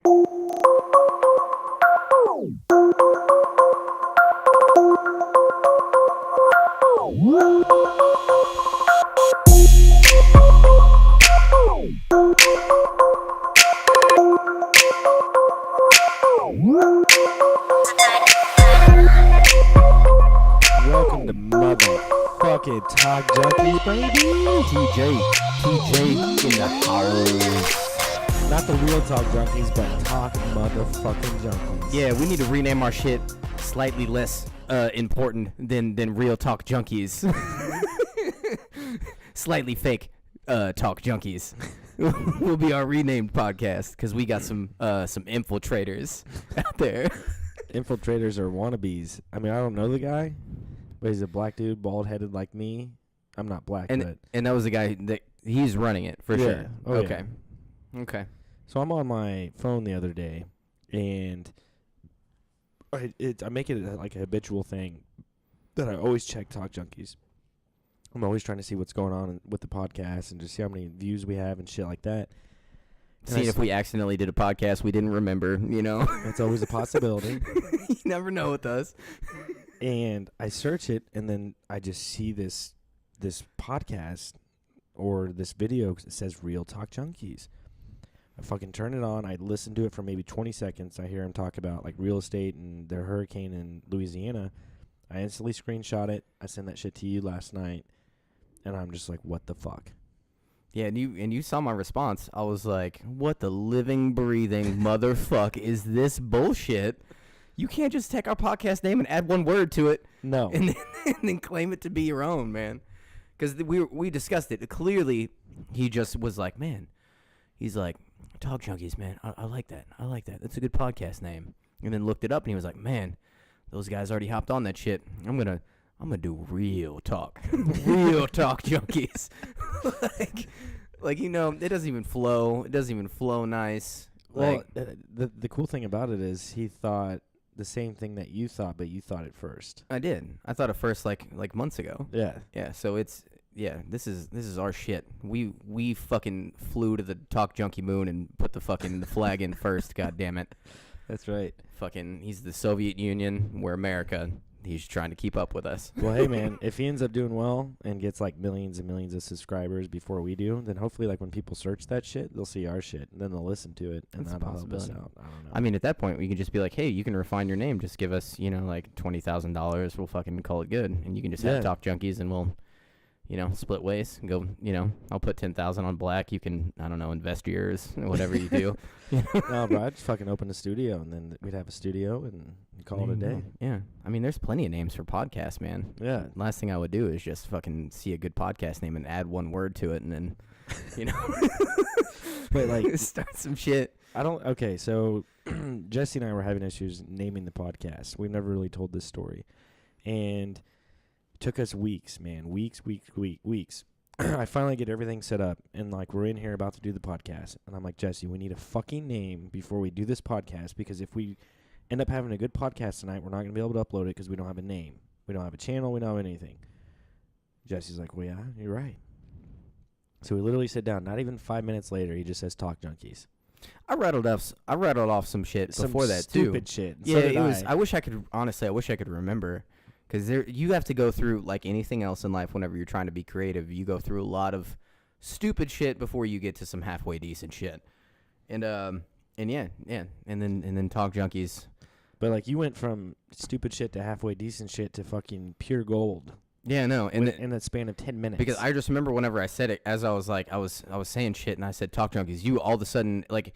Welcome to motherfucking Talk Junkies, baby. TJ in the house. Not the real Talk Junkies, but Talk motherfucking Junkies. Yeah, we need to rename our shit slightly less important than Real Talk Junkies. Slightly fake Talk Junkies. Will be our renamed podcast because we got some infiltrators out there. Infiltrators are wannabes. I mean, I don't know the guy, but he's a black dude, bald-headed like me. I'm not black, but... And that was the guy that... He's running it, for sure. Oh, okay. Yeah. Okay. So I'm on my phone the other day, and I make it like a habitual thing that I always check Talk Junkies. I'm always trying to see what's going on with the podcast and just see how many views we have and shit like that. Seeing if we accidentally did a podcast we didn't remember, you know. It's always a possibility. You never know with us. And I search it, and then I just see this podcast or this video that says Real Talk Junkies. I fucking turn it on. I listen to it for maybe 20 seconds. I hear him talk about like real estate and their hurricane in Louisiana. I instantly screenshot it. I sent that shit to you last night, and I'm just like, what the fuck? Yeah, and you saw my response. I was like, what the living, breathing motherfuck is this bullshit? You can't just take our podcast name and add one word to it. No. And then claim it to be your own, man. Because we discussed it. Clearly, he just was like, man, he's like, Talk Junkies, man. I like that. I like that. That's a good podcast name. And then looked it up, and he was like, man, those guys already hopped on that shit. I'm gonna do real talk. Real Talk Junkies. like, you know, it doesn't even flow. It doesn't even flow nice. Well, the cool thing about it is he thought the same thing that you thought, but you thought it first. I did. I thought it first like months ago. Yeah. Yeah, so this is our shit. We fucking flew to the Talk Junkie moon and put the flag in first, god damn it. That's right. Fucking he's the Soviet Union, we're America. He's trying to keep up with us. Well, hey, man, if he ends up doing well and gets, like, millions and millions of subscribers before we do, then hopefully, like, when people search that shit, they'll see our shit, and then they'll listen to it, and that'll help us out. I don't know. I mean, at that point, we can just be like, hey, you can refine your name. Just give us, you know, like, $20,000. We'll fucking call it good. And you can just have Talk Junkies, and we'll, you know, split ways and go, you know, I'll put $10,000 on black. You can, I don't know, invest yours, whatever you do. No, bro, I'd just fucking open a studio, and then we'd have a studio and call it a day. Yeah. I mean, there's plenty of names for podcasts, man. Yeah. Last thing I would do is just fucking see a good podcast name and add one word to it, and then, you know, but like start some shit. Okay, so Jesse and I were having issues naming the podcast. We've never really told this story. And it took us weeks, man. Weeks. I finally get everything set up, and like we're in here about to do the podcast, and I'm like, Jesse, we need a fucking name before we do this podcast, because if we end up having a good podcast tonight, we're not going to be able to upload it because we don't have a name. We don't have a channel. We don't have anything. Jesse's like, well, yeah, you're right. So we literally sit down. Not even 5 minutes later, he just says Talk Junkies. I rattled off some shit before that too. Stupid shit. Yeah, it was. I wish I could remember, because you have to go through, like anything else in life. Whenever you're trying to be creative, you go through a lot of stupid shit before you get to some halfway decent shit. And yeah, and then Talk Junkies. But like you went from stupid shit to halfway decent shit to fucking pure gold. Yeah, no, in the span of 10 minutes. Because I just remember whenever I said it, as I was saying shit, and I said Talk Junkies, you all of a sudden, like,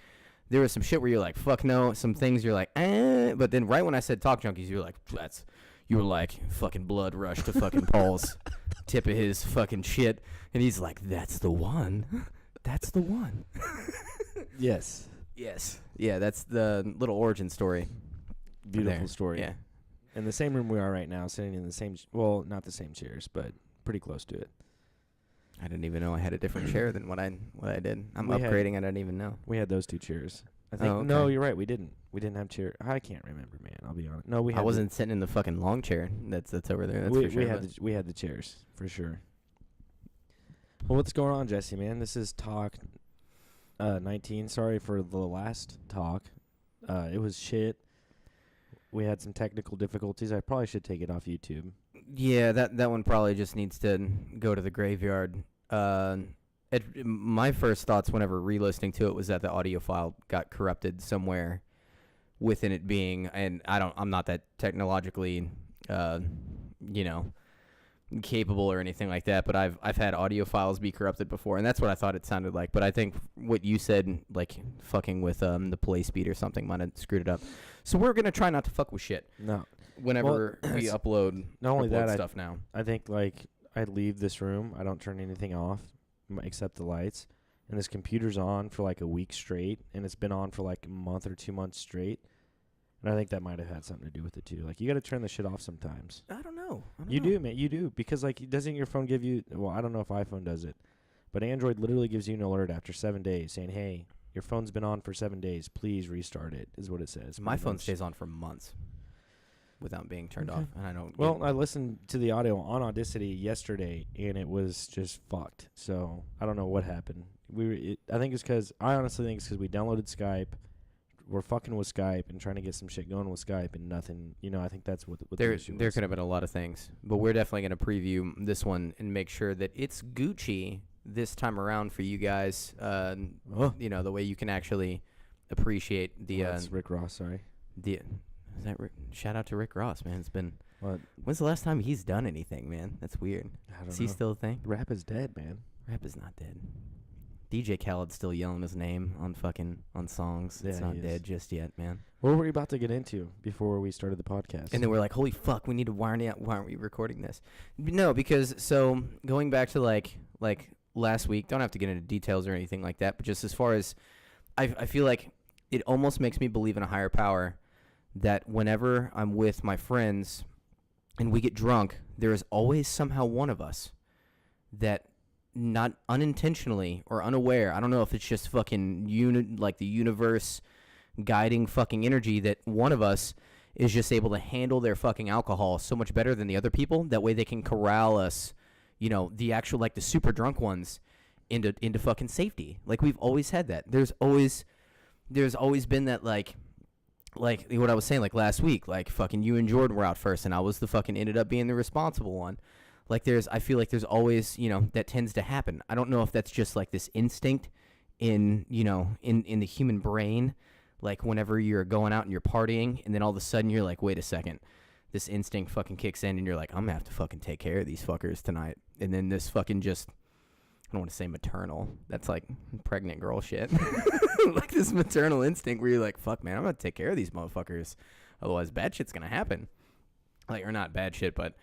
there was some shit where you're like, fuck no, some things you're like, but then right when I said Talk Junkies, you were like, fucking blood rush to fucking Paul's tip of his fucking shit, and he's like, that's the one. That's the one. Yes. Yeah, that's the little origin story. Beautiful story. Yeah. In the same room we are right now, sitting in the same, well, not the same chairs, but pretty close to it. I didn't even know I had a different chair than what I did. I'm upgrading. I didn't even know. We had those two chairs. I think. Oh, okay. No, you're right. We didn't have chair. I can't remember, man. I'll be honest. No, we. I wasn't sitting in the fucking long chair. That's over there. That's for sure. We had the chairs for sure. Well, what's going on, Jesse? Man, this is Talk 19. Sorry for the last talk. It was shit. We had some technical difficulties. I probably should take it off YouTube. Yeah, that one probably just needs to go to the graveyard. My first thoughts whenever re-listening to it was that the audio file got corrupted somewhere within it being, and I'm not that technologically, capable or anything like that, but I've had audio files be corrupted before, and that's what I thought it sounded like. But I think what you said, like fucking with the play speed or something, might have screwed it up. So we're gonna try not to fuck with shit. No. Whenever we upload stuff now. I think like I leave this room. I don't turn anything off except the lights, and this computer's on for like a week straight, and it's been on for like a month or 2 months straight. And I think that might have had something to do with it too. Like you got to turn the shit off sometimes. I don't know. You do, man. You do, because like doesn't your phone give you? Well, I don't know if iPhone does it, but Android literally gives you an alert after 7 days saying, "Hey, your phone's been on for 7 days. Please restart it." Is what it says. My phone stays on for months without being turned off, and I don't. Well, I listened to the audio on Audacity yesterday, and it was just fucked. So I don't know what happened. I think it's because I honestly think it's because we downloaded Skype. We're fucking with Skype and trying to get some shit going with Skype, and nothing. I think that's what the issue was. There could have been a lot of things, but we're definitely going to preview this one and make sure that it's Gucci this time around for you guys. The way you can actually appreciate the. That's Rick Ross. Sorry. Shout out to Rick Ross, man. It's been. What? When's the last time he's done anything, man? That's weird. I don't know. Is he still a thing? Rap is dead, man. Rap is not dead. DJ Khaled's still yelling his name on songs. Yeah, it's not dead just yet, man. What were we about to get into before we started the podcast? And then we're like, holy fuck, we need to wire it out. Why aren't we recording this? No, because so going back to like last week, don't have to get into details or anything like that, but just as far as I feel like it almost makes me believe in a higher power that whenever I'm with my friends and we get drunk, there is always somehow one of us that not unintentionally or unaware, I don't know if it's just fucking like the universe guiding fucking energy, that one of us is just able to handle their fucking alcohol so much better than the other people. That way they can corral us, the actual, like the super drunk ones into fucking safety. Like we've always had that. There's always been that like what I was saying, like last week, like fucking you and Jordan were out first and I was the fucking ended up being the responsible one. Like I feel like there's always, that tends to happen. I don't know if that's just like this instinct in the human brain. Like whenever you're going out and you're partying and then all of a sudden you're like, wait a second, this instinct fucking kicks in and you're like, I'm gonna have to fucking take care of these fuckers tonight. And then this fucking just, I don't want to say maternal. That's like pregnant girl shit. Like this maternal instinct where you're like, fuck man, I'm gonna take care of these motherfuckers. Otherwise bad shit's gonna happen. Like, or not bad shit, but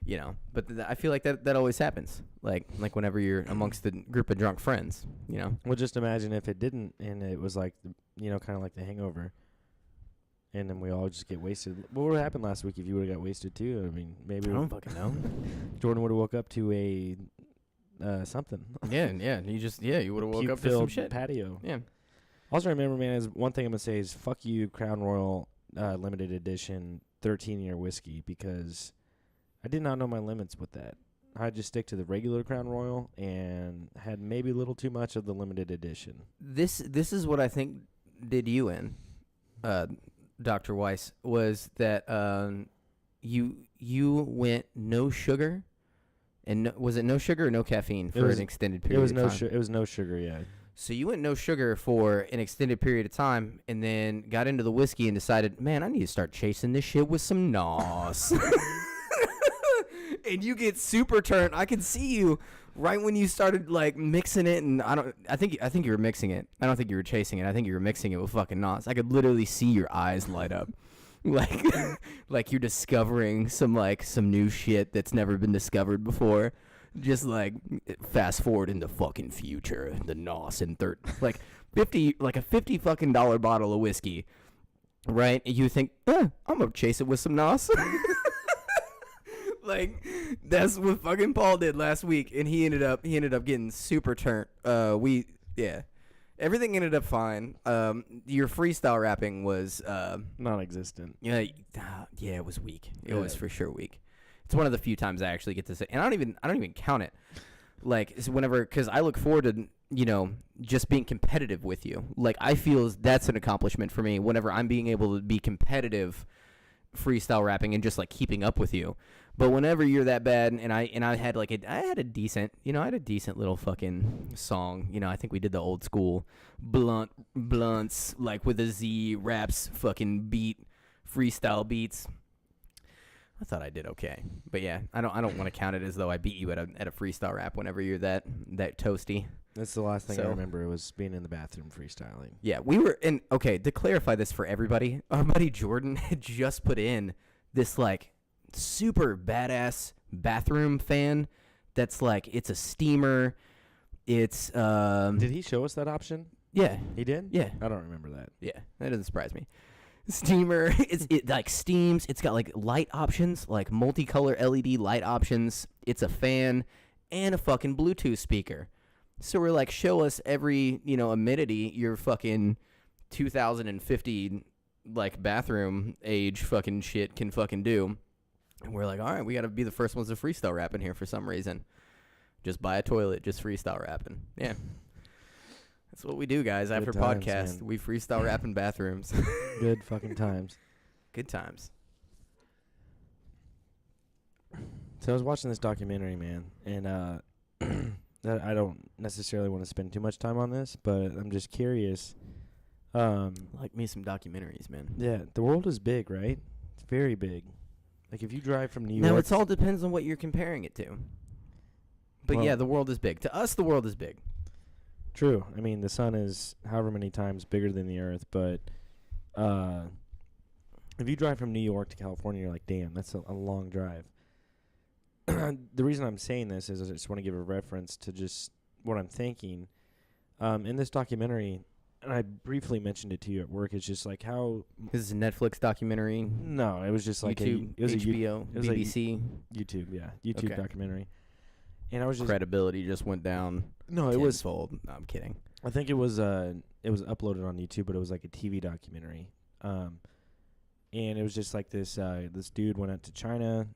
I feel like that always happens. Like whenever you're amongst the group of drunk friends, Well, just imagine if it didn't, and it was like, kind of like The Hangover, and then we all just get wasted. What would have happened last week if you would have got wasted too? I mean, maybe I don't fucking know. Jordan would have woke up to a something. Yeah. You would have woke up to some shit. Patio. Yeah. Also, remember, man, is one thing I'm gonna say is fuck you, Crown Royal limited edition 13-year whiskey, because I did not know my limits with that. I just stick to the regular Crown Royal and had maybe a little too much of the limited edition. This is what I think did you in, Dr. Weiss, was that you went no sugar, and was it no sugar or no caffeine for an extended period of time? It was no sugar, yeah. So you went no sugar for an extended period of time and then got into the whiskey and decided, man, I need to start chasing this shit with some NOS. And you get super turned. I can see you right when you started like mixing it, and I think you were mixing it. I don't think you were chasing it. I think you were mixing it with fucking NOS. I could literally see your eyes light up. Like you're discovering some new shit that's never been discovered before. Just like fast forward in the fucking future, the NOS in like a $50 fucking bottle of whiskey, right? And you think, I'm gonna chase it with some NOS. Like that's what fucking Paul did last week, and he ended up getting super turned. Everything ended up fine. Your freestyle rapping was non-existent. Yeah, it was weak. It was for sure weak. It's one of the few times I actually get to say, and I don't even count it. Like it's whenever, because I look forward to just being competitive with you. Like, I feel that's an accomplishment for me whenever I'm being able to be competitive freestyle rapping and just like keeping up with you. But whenever you're that bad, and I had like I had a decent little fucking song. I think we did the old school blunts like with a Z raps fucking beat, freestyle beats. I thought I did okay, but yeah, I don't want to count it as though I beat you at a freestyle rap whenever you're that toasty. That's the last thing I remember was being in the bathroom freestyling. Yeah, we were in. Okay, to clarify this for everybody, our buddy Jordan had just put in this like super badass bathroom fan that's like, it's a steamer. It's Did he show us that option? Yeah. He did? Yeah. I don't remember that. Yeah, that doesn't surprise me. Steamer, it like steams. It's got like light options, like multicolor LED light options. It's a fan and a fucking Bluetooth speaker. So we're like, show us every, amenity your fucking 2050 like bathroom age fucking shit can fucking do. And we're like, all right, we got to be the first ones to freestyle rap in here for some reason. Just buy a toilet, just freestyle rapping. Yeah. That's what we do, guys. Good after times, podcast, man. we freestyle rap in bathrooms. Good fucking times. Good times. So I was watching this documentary, man, and I don't necessarily want to spend too much time on this, but I'm just curious. Like me some documentaries, man. Yeah, the world is big, right? It's very big. Like if you drive from New York. Now, it all depends on what you're comparing it to. But Well- yeah, the world is big. To us, the world is big. True. I mean, the sun is however many times bigger than the Earth, but if you drive from New York to California, you're like, damn, that's a long drive. The reason I'm saying this is I just want to give a reference to just what I'm thinking. In this documentary, and I briefly mentioned it to you at work, it's just like how... This is a Netflix documentary. No, it was just like YouTube, it was HBO, it was BBC. YouTube, yeah, YouTube Okay. documentary. And I was just... Credibility just went down. No, it was... tenfold. No, I'm kidding. I think it was uploaded on YouTube, but it was like a TV documentary. And it was just like this this dude went out to China.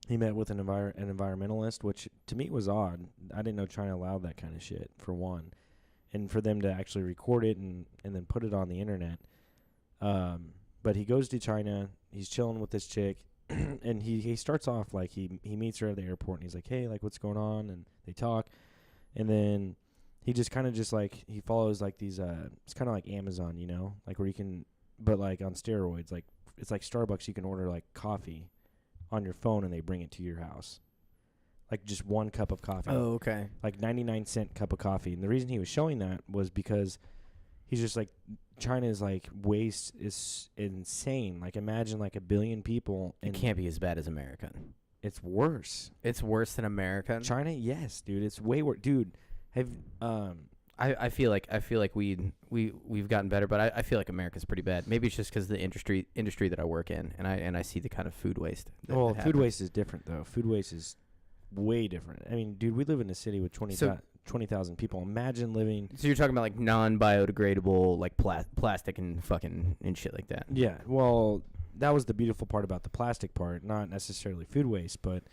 He met with an environmentalist, which to me was odd. I didn't know China allowed that kind of shit, for one. And for them to actually record it and then put it on the internet. But he goes to China. He's chilling with this chick. And he starts off like he meets her at the airport. And he's like, hey, like, what's going on? And they talk. And then he just kind of just like, he follows like these, it's kind of like Amazon, like where you can, but like on steroids, like it's like Starbucks, you can order like coffee on your phone and they bring it to your house. Like just one cup of coffee. Oh, okay. Like 99-cent cup of coffee. And the reason he was showing that was because he's just like, China's like waste is insane. Like imagine like 1 billion people. It And can't be as bad as America. it's worse. It's worse than America. China, yes, dude. It's way worse. Dude, I feel like we've gotten better, but I feel like America's pretty bad. Maybe it's just because the industry that I work in, and I see the kind of food waste. Well, food waste is different though. Food waste is way different. I mean, dude, we live in a city with 20,000 people. Imagine living. So you're talking about like non-biodegradable, like plastic and fucking and shit like that. Yeah. Well, that was the beautiful part about the plastic part, not necessarily food waste, but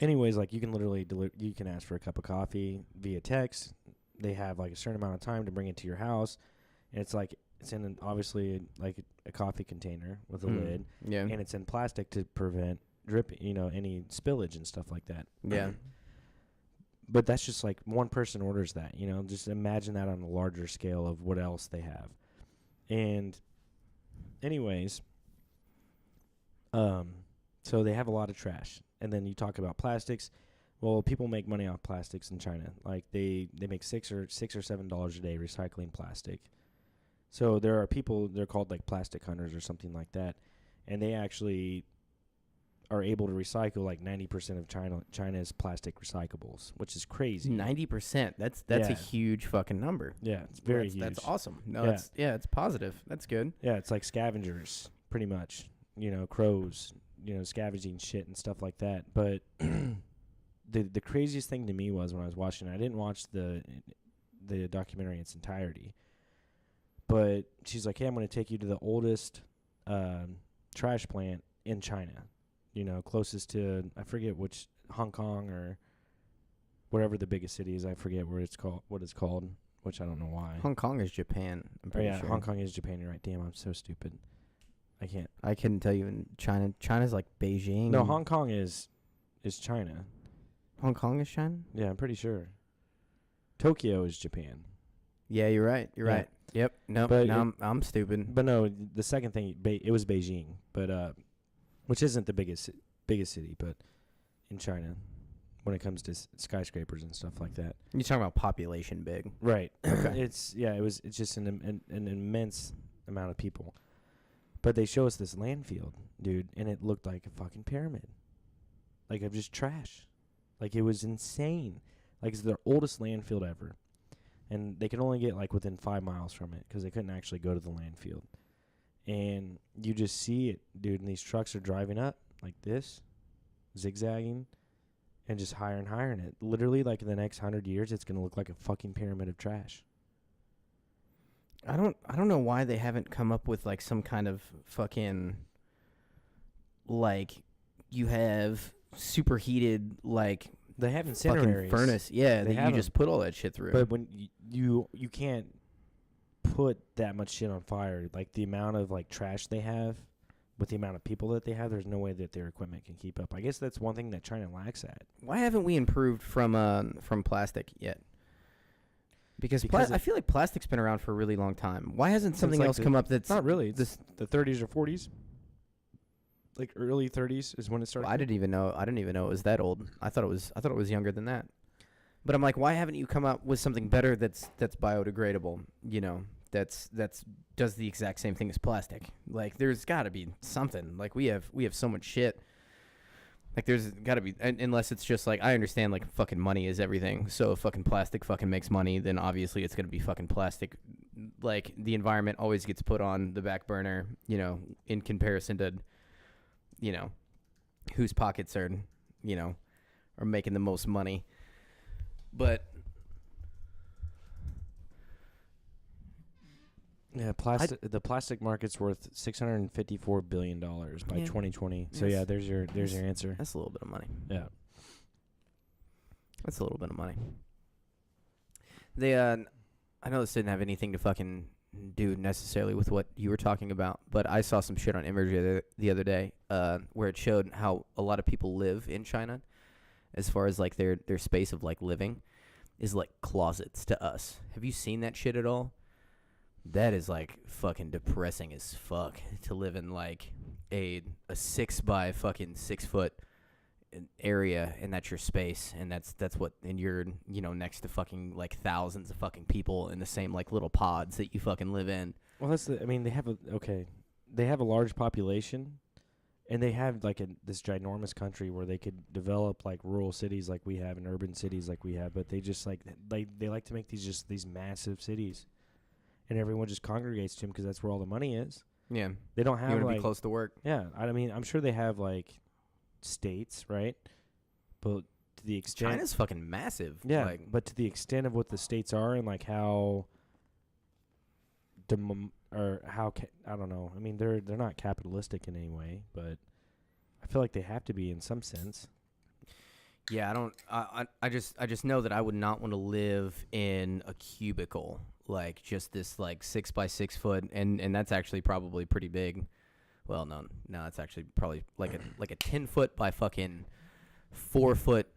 anyways, like you can literally you can ask for a cup of coffee via text. They have like a certain amount of time to bring it to your house, and it's like it's in obviously like a coffee container with a lid, Yeah. and it's in plastic to prevent drip, any spillage and stuff like that. Yeah. But that's just like one person orders that, just imagine that on a larger scale of what else they have. And anyways, so they have a lot of trash. And then you talk about plastics. Well, people make money off plastics in China. Like they make $6 or $7 a day recycling plastic. So there are people, they're called like plastic hunters or something like that. And they actually are able to recycle like 90% of China's plastic recyclables, which is crazy. 90%. That's Yeah. a huge fucking number. Yeah, it's very huge. That's awesome. No, Yeah. it's positive. That's good. Yeah, it's like scavengers, pretty much. Crows, scavenging shit and stuff like that. But the craziest thing to me was when I was watching it, I didn't watch the documentary in its entirety. But she's like, hey, I'm going to take you to the oldest trash plant in China. Closest to, I forget which, Hong Kong or whatever the biggest city is. I forget what it's called, which I don't know why. Hong Kong is Japan. I'm pretty sure. Hong Kong is Japan. You're right. Damn, I'm so stupid. I can't. I couldn't tell you in China. China's like Beijing. No, Hong Kong is China. Hong Kong is China? Yeah, I'm pretty sure. Tokyo is Japan. Yeah, you're right. You're Yeah. right. Yep. No, But no, I'm stupid. But no, the second thing, it was Beijing, but which isn't the biggest city, but in China, when it comes to skyscrapers and stuff like that. You're talking about population big. Right. Okay. It's just an immense amount of people. But they show us this landfill, dude, and it looked like a fucking pyramid. Like of just trash. Like it was insane. Like it's their oldest landfill ever. And they could only get like within 5 miles from it because they couldn't actually go to the landfill. And you just see it, dude, and these trucks are driving up like this, zigzagging, and just higher and higher. And it literally, like in the next 100 years, it's going to look like a fucking pyramid of trash. I don't know why they haven't come up with like some kind of fucking like you have superheated like They have fucking incineraries. furnace. Yeah, They that have you just put all that shit through. But when you can't put that much shit on fire, like the amount of like trash they have with the amount of people that they have, there's no way that their equipment can keep up. I guess that's one thing that China lacks at. Why haven't we improved from plastic yet? Because I feel like plastic's been around for a really long time. Why hasn't something like else come up that's not really? It's the 30s or 40s. Like early 30s is when it started. Well, I didn't even know it was that old. I thought it was younger than that. But I'm like, why haven't you come up with something better that's biodegradable? You know, that's does the exact same thing as plastic. Like, there's got to be something. Like we have so much shit. Like there's got to be, unless it's just like I understand like fucking money is everything. So if fucking plastic fucking makes money, then obviously it's gonna be fucking plastic. Like the environment always gets put on the back burner, you know, in comparison to, you know, whose pockets are, you know, are making the most money. But yeah, the plastic market's worth $654 billion by 2020. So yeah, there's your answer. That's a little bit of money. Yeah. That's a little bit of money. They I know this didn't have anything to fucking do necessarily with what you were talking about, but I saw some shit on Imagery the other day where it showed how a lot of people live in China as far as like their space of like living is like closets to us. Have you seen that shit at all? That is like fucking depressing as fuck to live in like a 6 by fucking 6 foot area, and that's your space, and that's what, and you're, you know, next to fucking like thousands of fucking people in the same like little pods that you fucking live in. Well, they have a large population, and they have like this ginormous country where they could develop like rural cities like we have and urban cities like we have, but they just like they like to make these massive cities. And everyone just congregates to them because that's where all the money is. Yeah. They don't have, you want to like, be close to work. Yeah. I mean, I'm sure they have, like, states, right? But to the extent... China's fucking massive. Yeah, like, but to the extent of what the states are and, like, how... I don't know. I mean, they're not capitalistic in any way, but I feel like they have to be in some sense. Yeah, I just know that I would not want to live in a cubicle. Like just this like 6 by 6 foot, and that's actually probably pretty big. Well, no, it's actually probably like a 10 foot by fucking 4 foot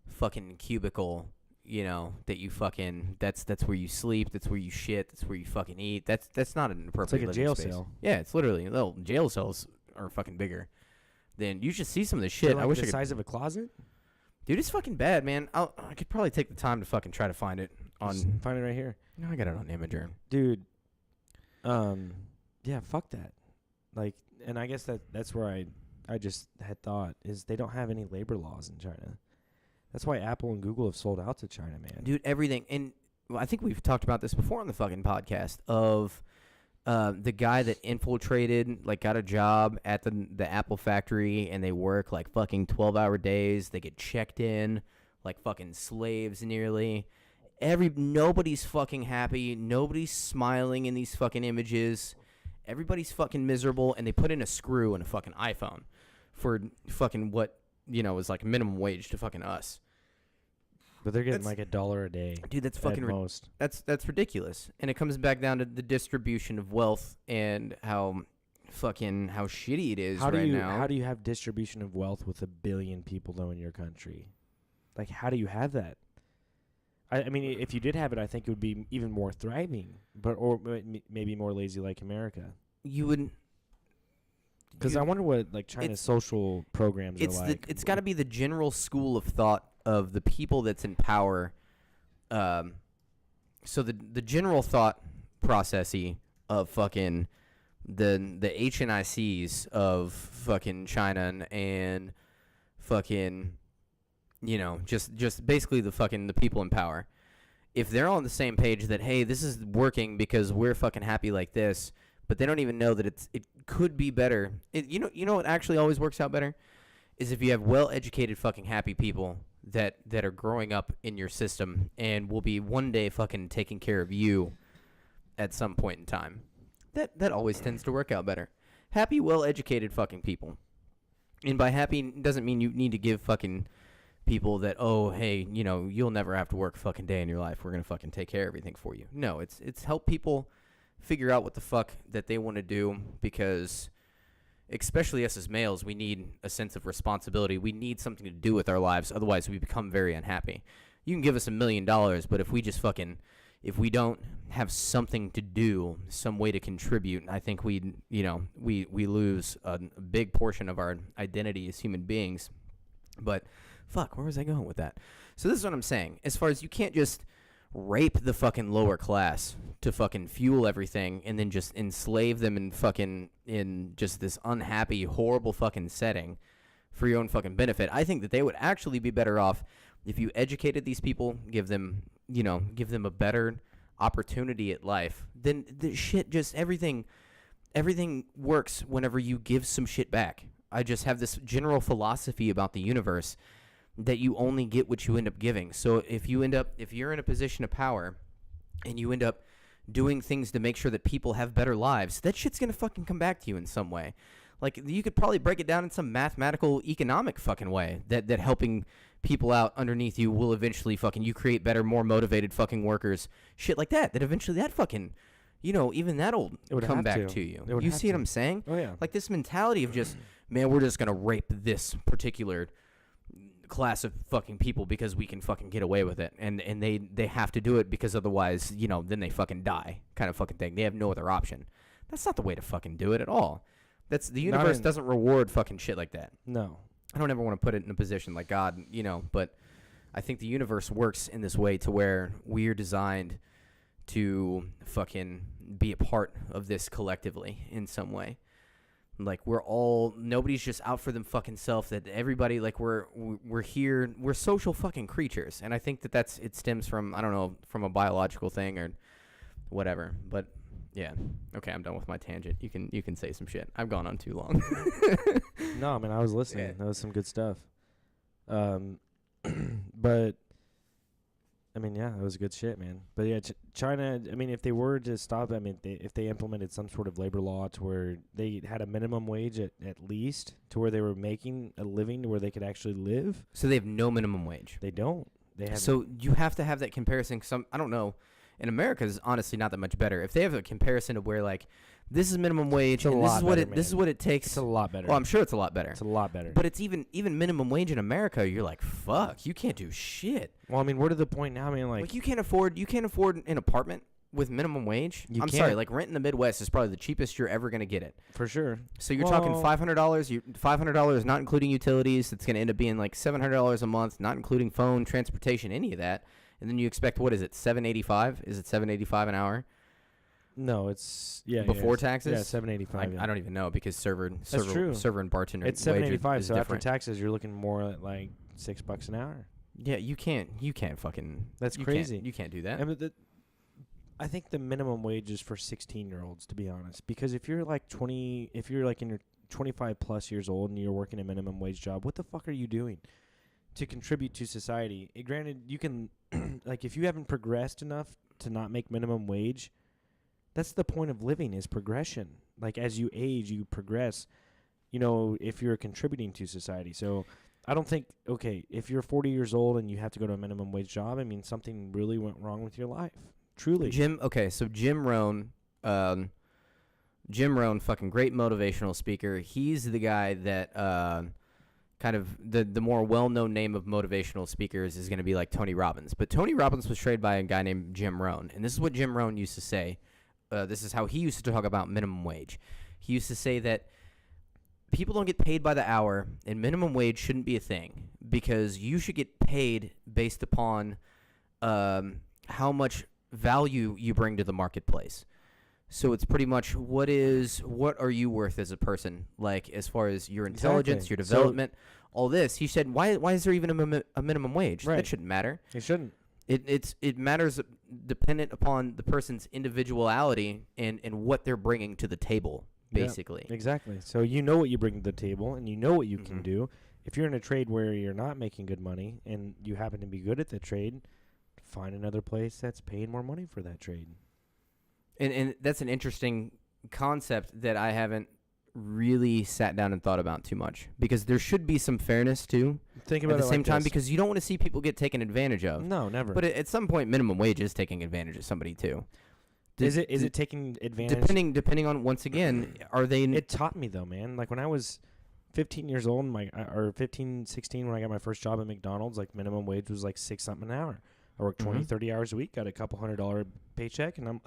fucking cubicle. You know, that you fucking that's where you sleep, that's where you shit, that's where you fucking eat. That's not an appropriate. It's like a jail space. cell. Yeah, it's literally little jail cells are fucking bigger. Then you should see some of this shit. Like I wish the size of a closet. Dude, it's fucking bad, man. I could probably take the time to fucking try to find it on. Just find it right here. No, I got it on Imager. Dude. Yeah, fuck that. Like, and I guess that's where I just had thought is they don't have any labor laws in China. That's why Apple and Google have sold out to China, man. Dude, everything. And well, I think we've talked about this before on the fucking podcast of the guy that infiltrated, like, got a job at the Apple factory, and they work, like, fucking 12-hour days. They get checked in like fucking slaves nearly. Nobody's fucking happy. Nobody's smiling in these fucking images. Everybody's fucking miserable, and they put in a screw in a fucking iPhone for fucking what, you know, is like minimum wage to fucking us. But they're getting like $1 a day. Dude, that's fucking most. That's ridiculous. And it comes back down to the distribution of wealth and how shitty it is now. How do you have distribution of wealth with 1 billion people though in your country? Like, how do you have that? I mean, if you did have it, I think it would be even more thriving, or maybe more lazy like America. You wouldn't. Because I wonder what like China's social programs are like. It's got to be the general school of thought of the people that's in power. So the general thought processy of fucking the HNICs of fucking China and fucking, you know, just basically the people in power. If they're all on the same page that, hey, this is working because we're fucking happy like this, but they don't even know that it could be better. You know what actually always works out better is if you have well-educated fucking happy people that are growing up in your system and will be one day fucking taking care of you at some point in time. That always tends to work out better. Happy, well-educated fucking people. And by happy doesn't mean you need to give fucking people that, oh, hey, you know, you'll never have to work a fucking day in your life. We're going to fucking take care of everything for you. No, it's help people figure out what the fuck that they want to do, because especially us as males, we need a sense of responsibility. We need something to do with our lives. Otherwise, we become very unhappy. You can give us $1 million, but if we don't have something to do, some way to contribute, I think we lose a big portion of our identity as human beings. But fuck, where was I going with that? So this is what I'm saying. As far as you can't just rape the fucking lower class to fucking fuel everything and then just enslave them in just this unhappy, horrible fucking setting for your own fucking benefit. I think that they would actually be better off if you educated these people, give them a better opportunity at life. Then the shit, just everything works whenever you give some shit back. I just have this general philosophy about the universe that you only get what you end up giving. So if you're in a position of power and you end up doing things to make sure that people have better lives, that shit's gonna fucking come back to you in some way. Like, you could probably break it down in some mathematical, economic fucking way that helping people out underneath you will eventually fucking, you create better, more motivated fucking workers, shit like that eventually that fucking, you know, even that'll come back to you. You see what I'm saying? Oh yeah. Like this mentality of just, man, we're just gonna rape this particular class of fucking people because we can fucking get away with it, and they have to do it because otherwise, you know, then they fucking die, kind of fucking thing. They have no other option. That's not the way to fucking do it at all. That's the universe doesn't reward fucking shit like that. No. I don't ever want to put it in a position like God, you know, but I think the universe works in this way to where we're designed to fucking be a part of this collectively in some way. Like, nobody's just out for them fucking self, that everybody, like, we're here, we're social fucking creatures. And I think that it stems from, I don't know, from a biological thing or whatever. But yeah. Okay, I'm done with my tangent. You can say some shit. I've gone on too long. No, man, I was listening. Yeah. That was some good stuff. But I mean, yeah, that was good shit, man. But yeah, China, I mean, if they were to stop, I mean, if they implemented some sort of labor law to where they had a minimum wage at least, to where they were making a living, to where they could actually live. So they have no minimum wage. They don't. They have. So you have to have that comparison. I don't know. In America is honestly not that much better. If they have a comparison of where, like, this is minimum wage and this is what it takes. It's a lot better. Well, I'm sure it's a lot better. It's a lot better. But it's even minimum wage in America, you're like, fuck, you can't do shit. Well, I mean, we're to the point now, I mean, like, you can't afford an apartment with minimum wage. I'm sorry, like, rent in the Midwest is probably the cheapest you're ever going to get it. For sure. So you're talking $500, $500 not including utilities. It's going to end up being like $700 a month, not including phone, transportation, any of that. And then you expect, what is it, $785? Is it $785 an hour? No, it's before taxes. Yeah, $785. I don't even know, because server and bartender. It's $785. So after taxes, you're looking more at like $6 an hour. Yeah, you can't fucking. That's crazy. You can't do that. I think the minimum wage is for 16-year-olds, to be honest, because if you're like in your 25 plus years old and you're working a minimum wage job, what the fuck are you doing to contribute to society? Granted, you can like, if you haven't progressed enough to not make minimum wage. That's the point of living, is progression. Like, as you age, you progress, you know, if you're contributing to society. So I don't think, okay, if you're 40 years old and you have to go to a minimum wage job, I mean, something really went wrong with your life. Truly. So Jim Rohn, fucking great motivational speaker. He's the guy that kind of the more well-known name of motivational speakers is going to be like Tony Robbins. But Tony Robbins was trained by a guy named Jim Rohn. And this is what Jim Rohn used to say. This is how he used to talk about minimum wage. He used to say that people don't get paid by the hour, and minimum wage shouldn't be a thing because you should get paid based upon how much value you bring to the marketplace. So it's pretty much what are you worth as a person, like as far as your intelligence, your development, all this. He said, why is there even a minimum wage? Right. That shouldn't matter. It shouldn't. It matters dependent upon the person's individuality and what they're bringing to the table, basically. Yeah, exactly. So you know what you bring to the table, and you know what you can do. If you're in a trade where you're not making good money and you happen to be good at the trade, find another place that's paying more money for that trade. And that's an interesting concept that I haven't really sat down and thought about too much, because there should be some fairness too. Think about at the it same like time, this. because you don't want to see people get taken advantage of. No, never. But at some point, minimum wage is taking advantage of somebody too. Is it taking advantage? Depending on, once again, are they? It taught me though, man. Like when I was 15 years old, or 15, 16, when I got my first job at McDonald's, like minimum wage was like $6 something an hour. I worked 20, 30 hours a week, got a couple $100 paycheck, and I'm,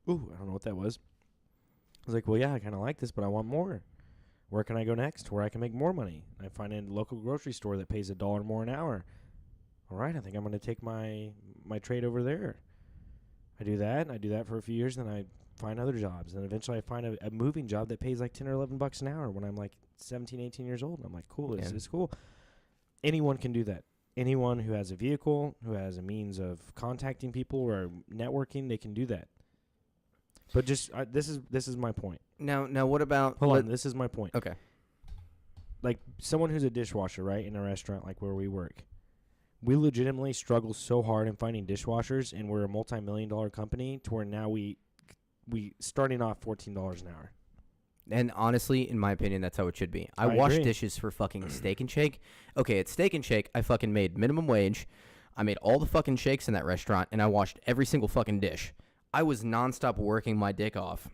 ooh, I don't know what that was. I was like, well, yeah, I kind of like this, but I want more. Where can I go next where I can make more money? I find a local grocery store that pays $1 more an hour. All right, I think I'm going to take my trade over there. I do that, and I do that for a few years, then I find other jobs. And eventually I find a moving job that pays like 10 or 11 bucks an hour when I'm like 17, 18 years old. And I'm like, cool, this is cool. Anyone can do that. Anyone who has a vehicle, who has a means of contacting people or networking, they can do that. But just this is my point. Now what about? Hold on, this is my point. Okay. Like someone who's a dishwasher, right, in a restaurant like where we work, we legitimately struggle so hard in finding dishwashers, and we're a multi-million-dollar company to where now we starting off $14 an hour. And honestly, in my opinion, that's how it should be. I wash agree. dishes for fucking Steak and Shake. Okay, at Steak and Shake, I fucking made minimum wage. I made all the fucking shakes in that restaurant, and I washed every single fucking dish. I was nonstop working my dick off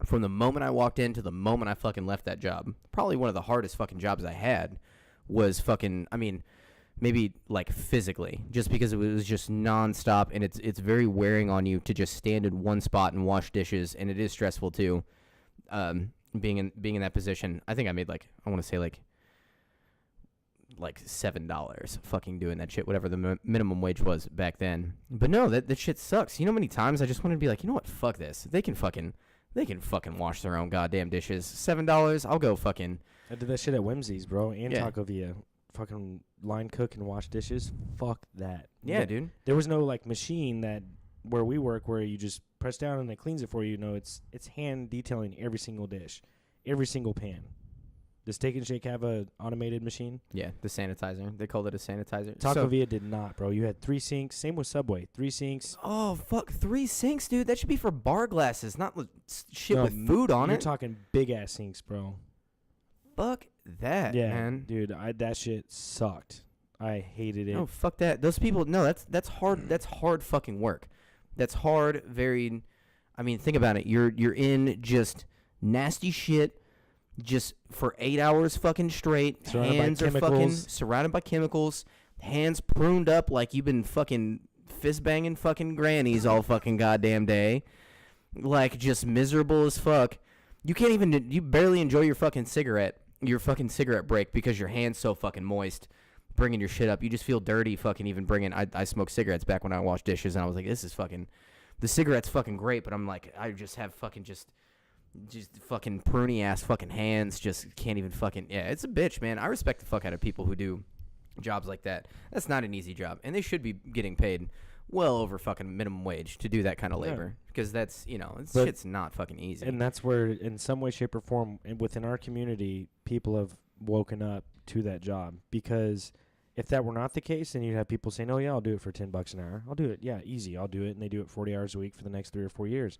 from the moment I walked in to the moment I fucking left that job. Probably one of the hardest fucking jobs I had was fucking, I mean, maybe like physically, just because it was just nonstop, and it's very wearing on you to just stand in one spot and wash dishes, and it is stressful too. Being in that position, I think I made like, I want to say like $7 fucking doing that shit, whatever the minimum wage was back then. But no, that shit sucks. You know how many times I just want to be like, you know what, fuck this. They can fucking wash their own goddamn dishes. $7, I'll go fucking. I did that shit at Whimsy's, bro, and Yeah. Taco Villa. Fucking line cook and wash dishes. Fuck that. Yeah, dude. There was no like machine that where we work where you just press down and it cleans it for you. No, it's hand detailing every single dish, every single pan. Does Steak and Shake have a automated machine? Yeah, the sanitizer. They called it a sanitizer. Taco Villa did not, bro. You had 3 sinks. Same with Subway. 3 sinks. Oh, fuck. 3 sinks, dude. That should be for bar glasses, not with shit No, with food on You're it. talking big ass sinks, bro. Fuck that, Yeah, man. dude. That shit sucked. I hated it. No, fuck that. Those people, no, that's hard. That's hard fucking work. That's hard, very, I mean, think about it. You're in just nasty shit just for 8 hours fucking straight. Surrounded by Hands are fucking chemicals. surrounded by chemicals. Hands pruned up like you've been fucking fist banging fucking grannies all fucking goddamn day. Like just miserable as fuck. You can't even, you barely enjoy your fucking cigarette break because your hand's so fucking moist bringing your shit up. You just feel dirty fucking even bringing, I smoked cigarettes back when I washed dishes, and I was like, this is fucking, the cigarette's fucking great, but I'm like, I just have fucking just fucking pruny ass fucking hands, just can't even fucking, yeah, it's a bitch, man. I respect the fuck out of people who do jobs like that. That's not an easy job, and they should be getting paid well over fucking minimum wage to do that kind of labor, because that's, you know, shit's not fucking easy. And that's where, in some way, shape, or form, within our community, people have woken up to that job. Because if that were not the case, then you'd have people saying, oh, yeah, I'll do it for $10 an hour. I'll do it. Yeah, easy. I'll do it. And they do it 40 hours a week for the next 3 or 4 years.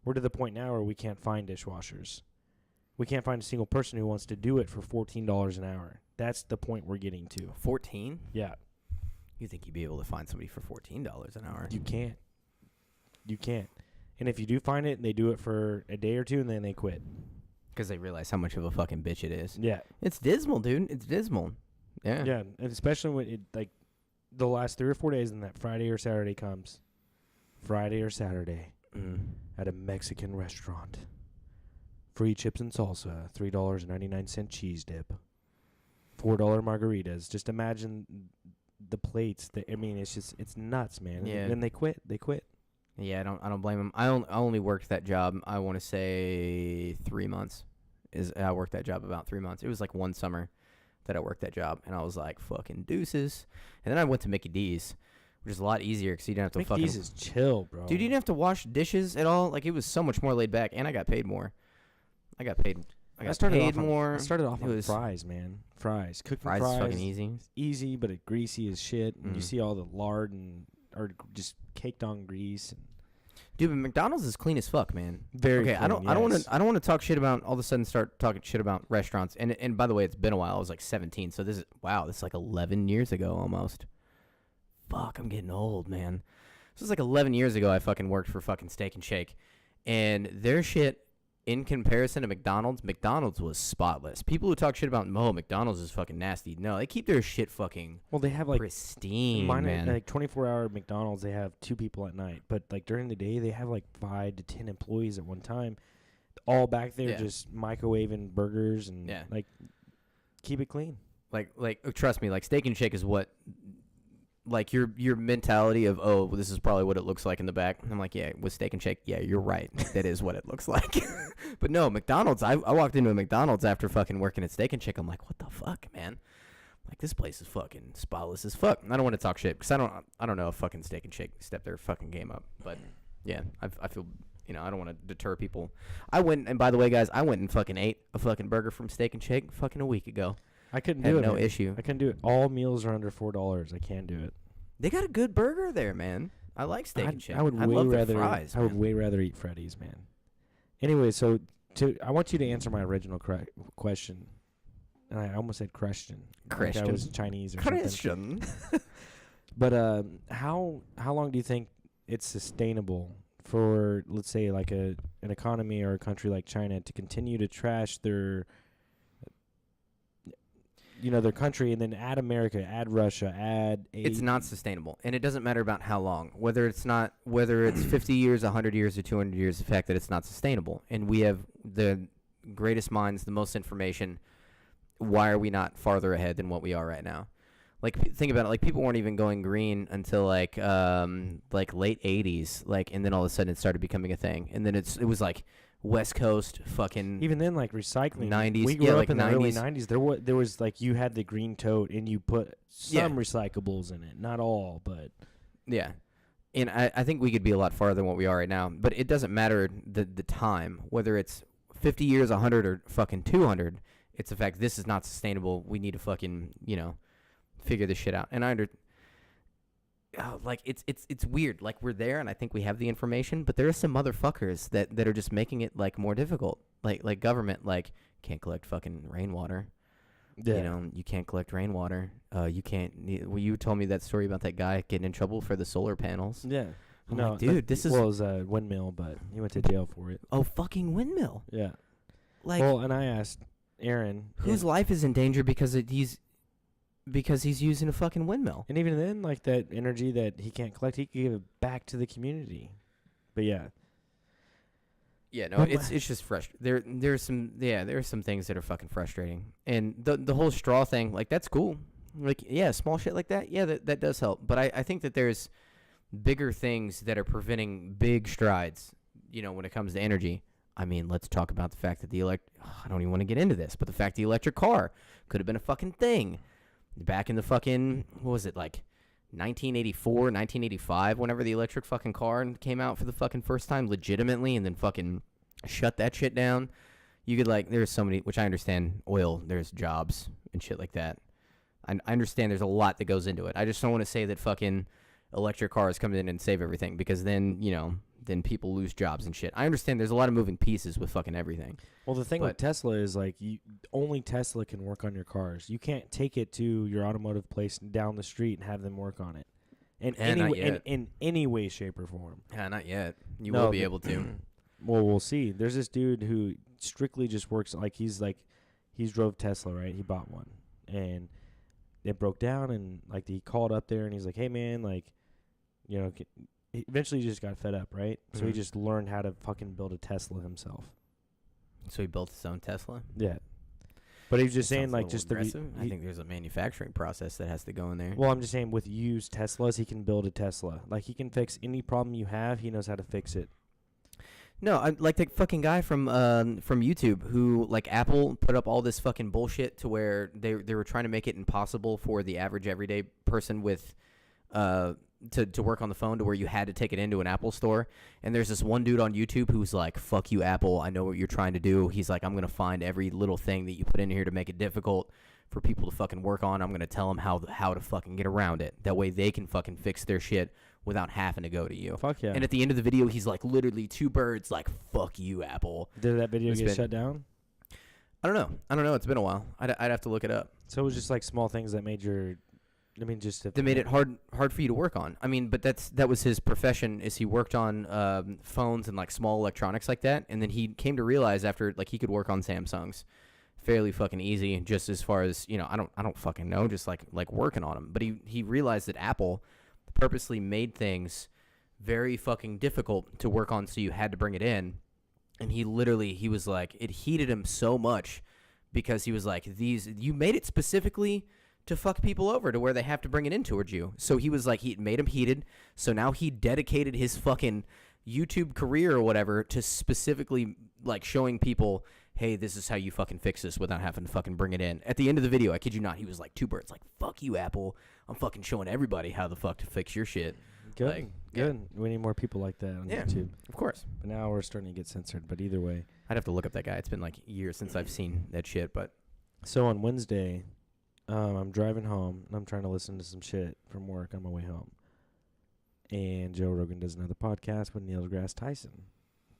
We're to the point now where we can't find dishwashers. We can't find a single person who wants to do it for $14 an hour. That's the point we're getting to. 14? Yeah. You think you'd be able to find somebody for $14 an hour? You can't. You can't. And if you do find it, they do it for a day or two, and then they quit. Because they realize how much of a fucking bitch it is. Yeah. It's dismal, dude. It's dismal. Yeah. Yeah, and especially when it, like, the last 3 or 4 days, and that Friday or Saturday comes. Friday or Saturday at a Mexican restaurant. Free chips and salsa, $3.99 cheese dip, $4 margaritas. Just imagine the plates. I mean, it's nuts, man. Yeah. And then they quit. Yeah, I don't blame them. I only worked that job, I want to say 3 months. I worked that job about 3 months. It was like one summer that I worked that job, and I was like, fucking deuces. And then I went to Mickey D's, which is a lot easier because you didn't have to Mickey D's is chill, bro. Dude, you didn't have to wash dishes at all. Like, it was so much more laid back, and I got paid more. I got paid more. I started off on fries, man. Fries. Cooking fries. Fries is fucking easy. It's easy, but it's greasy as shit. And you Mm. see all the lard or just caked on grease. And Dude, but McDonald's is clean as fuck, man. very Okay, clean, I don't want to talk shit about all of a sudden start talking shit about restaurants. And by the way, it's been a while. I was like 17, so this is like 11 years ago almost. Fuck, I'm getting old, man. This was like 11 years ago. I fucking worked for fucking Steak and Shake, and their shit in comparison to McDonald's was spotless. People who talk shit about McDonald's is fucking nasty. No, they keep their shit fucking they have like pristine, man. Like 24-hour McDonald's, they have 2 people at night, but like during the day they have like 5 to 10 employees at one time, all back there just microwaving burgers and like keep it clean. Like trust me, like Steak and Shake is what, like your mentality of, oh, well, this is probably what it looks like in the back. I'm like, yeah, with Steak and Shake, yeah, you're right. That is what it looks like. But no, McDonald's, I walked into a McDonald's after fucking working at Steak and Shake. I'm like, what the fuck, man? Like, this place is fucking spotless as fuck. I don't want to talk shit because I don't know if fucking Steak and Shake stepped their fucking game up. But yeah, I feel, I don't want to deter people. I went, and by the way, guys, I went and fucking ate a fucking burger from Steak and Shake fucking a week ago. I couldn't do it. No man. issue. I couldn't do it. All meals are under $4. I can't do it. They got a good burger there, man. I like Steak and Shake. I would way rather eat Freddy's, man. Anyway, so I want you to answer my original question. And I almost said question. Christian. Like I was Chinese or Christian. something. But how long do you think it's sustainable for, let's say, like an economy or a country like China to continue to trash their their country, and then add America, add Russia, It's not sustainable, and it doesn't matter about how long. Whether it's 50 years, 100 years, or 200 years, the fact that it's not sustainable, and we have the greatest minds, the most information. Why are we not farther ahead than what we are right now? Like, think about it. Like, people weren't even going green until like late 80s, like, and then all of a sudden it started becoming a thing, and then it was like West Coast fucking. Even then, like recycling. 90s. We grew up like in 90s. the early 90s. There was like you had the green tote and you put some recyclables in it. Not all, but. Yeah. And I think we could be a lot farther than what we are right now. But it doesn't matter the time, whether it's 50 years, 100, or fucking 200. It's the fact this is not sustainable. We need to fucking, figure this shit out. And like it's weird. Like, we're there, and I think we have the information, but there are some motherfuckers that are just making it like more difficult. Like government, like, can't collect fucking rainwater. Yeah. You can't collect rainwater. You can't. Well, you told me that story about that guy getting in trouble for the solar panels. Yeah. I'm like, dude, this is. Well, it was a windmill, but he went to jail for it. Oh, fucking windmill. Yeah. Like. Well, and I asked Aaron, whose life is in danger because he's using a fucking windmill. And even then, like, that energy that he can't collect, he could give it back to the community. But yeah. Yeah, no, it's just frustrating. There are some things that are fucking frustrating. And the whole straw thing, like, that's cool. Like, yeah, small shit like that, yeah, that does help. But I think that there's bigger things that are preventing big strides, when it comes to energy. I mean, let's talk about the fact that I don't even want to get into this, but the fact the electric car could have been a fucking thing back in the fucking, what was it, like 1984, 1985, whenever the electric fucking car came out for the fucking first time legitimately, and then fucking shut that shit down. You could, like, there's so many, which I understand, oil, there's jobs and shit like that. I understand there's a lot that goes into it. I just don't want to say that fucking electric cars come in and save everything, because then, then people lose jobs and shit. I understand there's a lot of moving pieces with fucking everything. Well, the thing with Tesla is, like, only Tesla can work on your cars. You can't take it to your automotive place down the street and have them work on it. In any way, shape, or form. Yeah, not yet. You will be able to. Well, we'll see. There's this dude who strictly just works, he's drove Tesla, right? He bought one. And it broke down, and, like, he called up there, and he's like, hey, man, like, you know, eventually he just got fed up, right? So he just learned how to fucking build a Tesla himself. So he built his own Tesla? Yeah. But he was just saying, like, just aggressive. I think there's a manufacturing process that has to go in there. Well, I'm just saying, with used Teslas, he can build a Tesla. Like, he can fix any problem you have. He knows how to fix it. No, I like the fucking guy from YouTube who, like, Apple put up all this fucking bullshit to where they were trying to make it impossible for the average everyday person with to work on the phone, to where you had to take it into an Apple store. And there's this one dude on YouTube who's like, fuck you, Apple, I know what you're trying to do. He's like, I'm going to find every little thing that you put in here to make it difficult for people to fucking work on. I'm going to tell them how to fucking get around it. That way they can fucking fix their shit without having to go to you. Fuck yeah. And at the end of the video, he's like, literally two birds, like, fuck you, Apple. Did that video get shut down? I don't know. It's been a while. I'd have to look it up. So it was just like small things that made They made it hard for you to work on. I mean, but that was his profession. Is he worked on phones and, like, small electronics like that, and then he came to realize after, like, he could work on Samsungs fairly fucking easy, just as far as, you know, I don't fucking know, just like working on them. But he realized that Apple purposely made things very fucking difficult to work on, so you had to bring it in. And he was like, it heated him so much because he was like, you made it specifically to fuck people over to where they have to bring it in towards you. So he was like, he made him heated. So now he dedicated his fucking YouTube career or whatever to specifically, like, showing people, hey, this is how you fucking fix this without having to fucking bring it in. At the end of the video, I kid you not, he was like, two birds, like, fuck you, Apple. I'm fucking showing everybody how the fuck to fix your shit. Good. Like, good. Yeah. We need more people like that on YouTube. Of course. But now we're starting to get censored. But either way, I'd have to look up that guy. It's been like years since I've seen that shit. But so on Wednesday, I'm driving home, and I'm trying to listen to some shit from work on my way home. And Joe Rogan does another podcast with Neil deGrasse Tyson.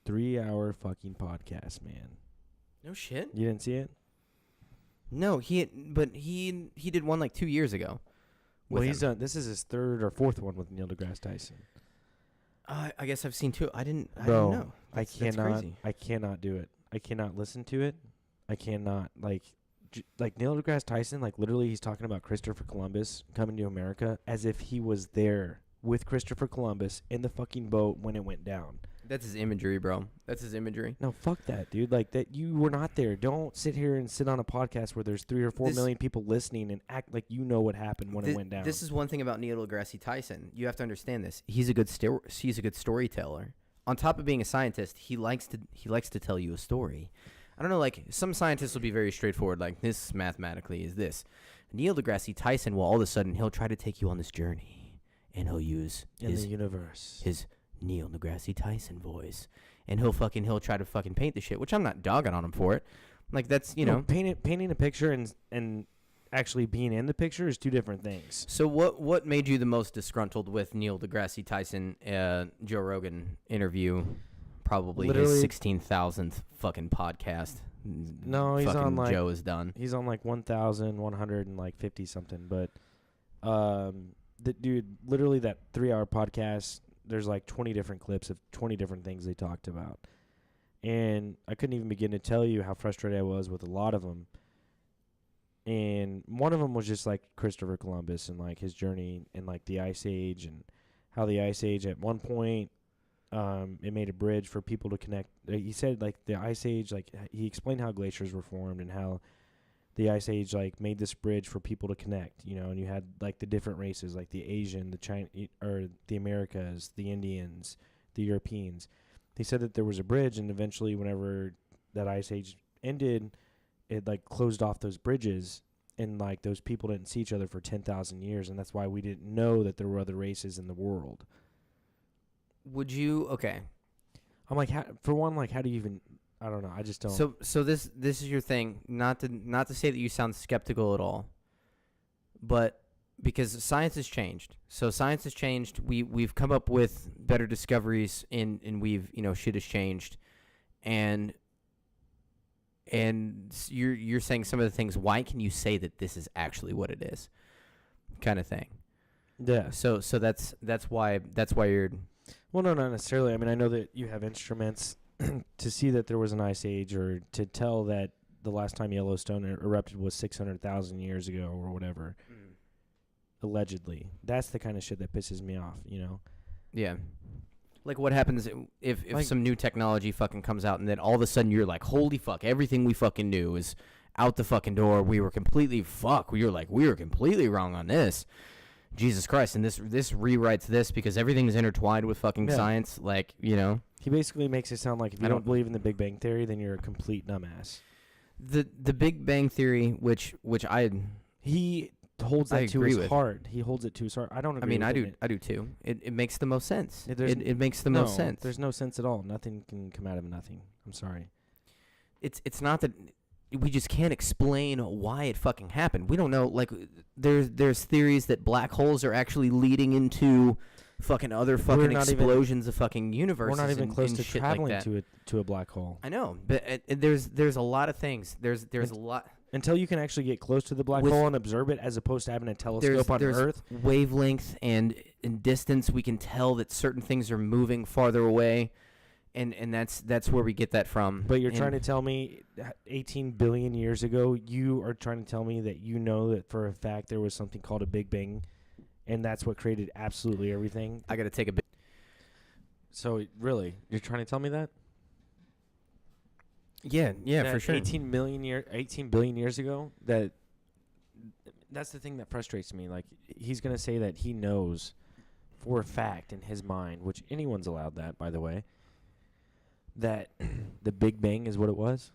3-hour fucking podcast, man. No shit. You didn't see it? No, he did one like 2 years ago. Well, he's done. This is his third or fourth one with Neil deGrasse Tyson. I guess I've seen two. I didn't know. I cannot do it. I cannot listen to it. I cannot, like Neil deGrasse Tyson, like, literally he's talking about Christopher Columbus coming to America as if he was there with Christopher Columbus in the fucking boat when it went down. That's his imagery, bro. That's his imagery. No, fuck that, dude. Like, that you were not there. Don't sit here and sit on a podcast where there's 3 or 4 million people listening and act like you know what happened when it went down. This is one thing about Neil deGrasse Tyson. You have to understand this. He's a good storyteller. On top of being a scientist, he likes to tell you a story. I don't know, like, some scientists will be very straightforward, like, this mathematically is this. Neil deGrasse Tyson will all of a sudden, he'll try to take you on this journey, and he'll use the universe, his Neil deGrasse Tyson voice, and he'll try to fucking paint the shit, which I'm not dogging on him for it. Like, that's, you know, painting a picture and actually being in the picture is two different things. So what made you the most disgruntled with Neil deGrasse Tyson Joe Rogan interview? Probably his 16,000th fucking podcast. No, he's on, like, Joe is done. He's on like 1,150 something. But the dude, literally that 3-hour podcast, there's like 20 different clips of 20 different things they talked about, and I couldn't even begin to tell you how frustrated I was with a lot of them. And one of them was just like Christopher Columbus and, like, his journey and, like, the Ice Age, and how the Ice Age at one point, it made a bridge for people to connect. He said, like, the Ice Age, like, he explained how glaciers were formed and how the Ice Age, like, made this bridge for people to connect, you know, and you had, like, the different races, like the Asian, the China, or the Americas, the Indians, the Europeans. He said that there was a bridge, and eventually whenever that Ice Age ended, it, like, closed off those bridges, and, like, those people didn't see each other for 10,000 years, and that's why we didn't know that there were other races in the world. Would you? Okay. I'm like, for one, like, how do you even? I don't know. I just don't. So this is your thing. Not to say that you sound skeptical at all, but because science has changed. So science has changed. We've come up with better discoveries, and we've shit has changed, and you're saying some of the things. Why can you say that this is actually what it is, kind of thing? Yeah. So that's why you're. Well, no, not necessarily. I mean, I know that you have instruments to see that there was an ice age, or to tell that the last time Yellowstone erupted was 600,000 years ago or whatever. Allegedly. That's the kind of shit that pisses me off, Yeah. Like, what happens if like, some new technology fucking comes out, and then all of a sudden you're like, holy fuck, everything we fucking knew is out the fucking door. We were completely we were completely wrong on this. Jesus Christ. And this rewrites this because everything is intertwined with fucking science. Like, He basically makes it sound like if you don't believe in the Big Bang Theory, then you're a complete dumbass. The Big Bang Theory, which he holds that to his heart. He holds it to his heart. I don't agree. I mean, I do too. It makes the most sense. It makes the no, most sense. There's no sense at all. Nothing can come out of nothing. I'm sorry. It's not that we just can't explain why it fucking happened. We don't know. Like, there's theories that black holes are actually leading into fucking other fucking explosions of fucking universes. We're not even close to traveling like to a black hole. I know, but there's a lot of things. There's a lot. Until you can actually get close to the black hole and observe it, as opposed to having a telescope on Earth. Wavelength and in distance, we can tell that certain things are moving farther away, and that's where we get that from. But you're trying to tell me 18 billion years ago, you are trying to tell me that you know that for a fact there was something called a Big Bang, and that's what created absolutely everything? I got to take a bit. So, really, you're trying to tell me that? Yeah, that for sure. 18 billion years ago, that's the thing that frustrates me. Like, he's going to say that he knows for a fact in his mind, which anyone's allowed that, by the way, that the Big Bang is what it was.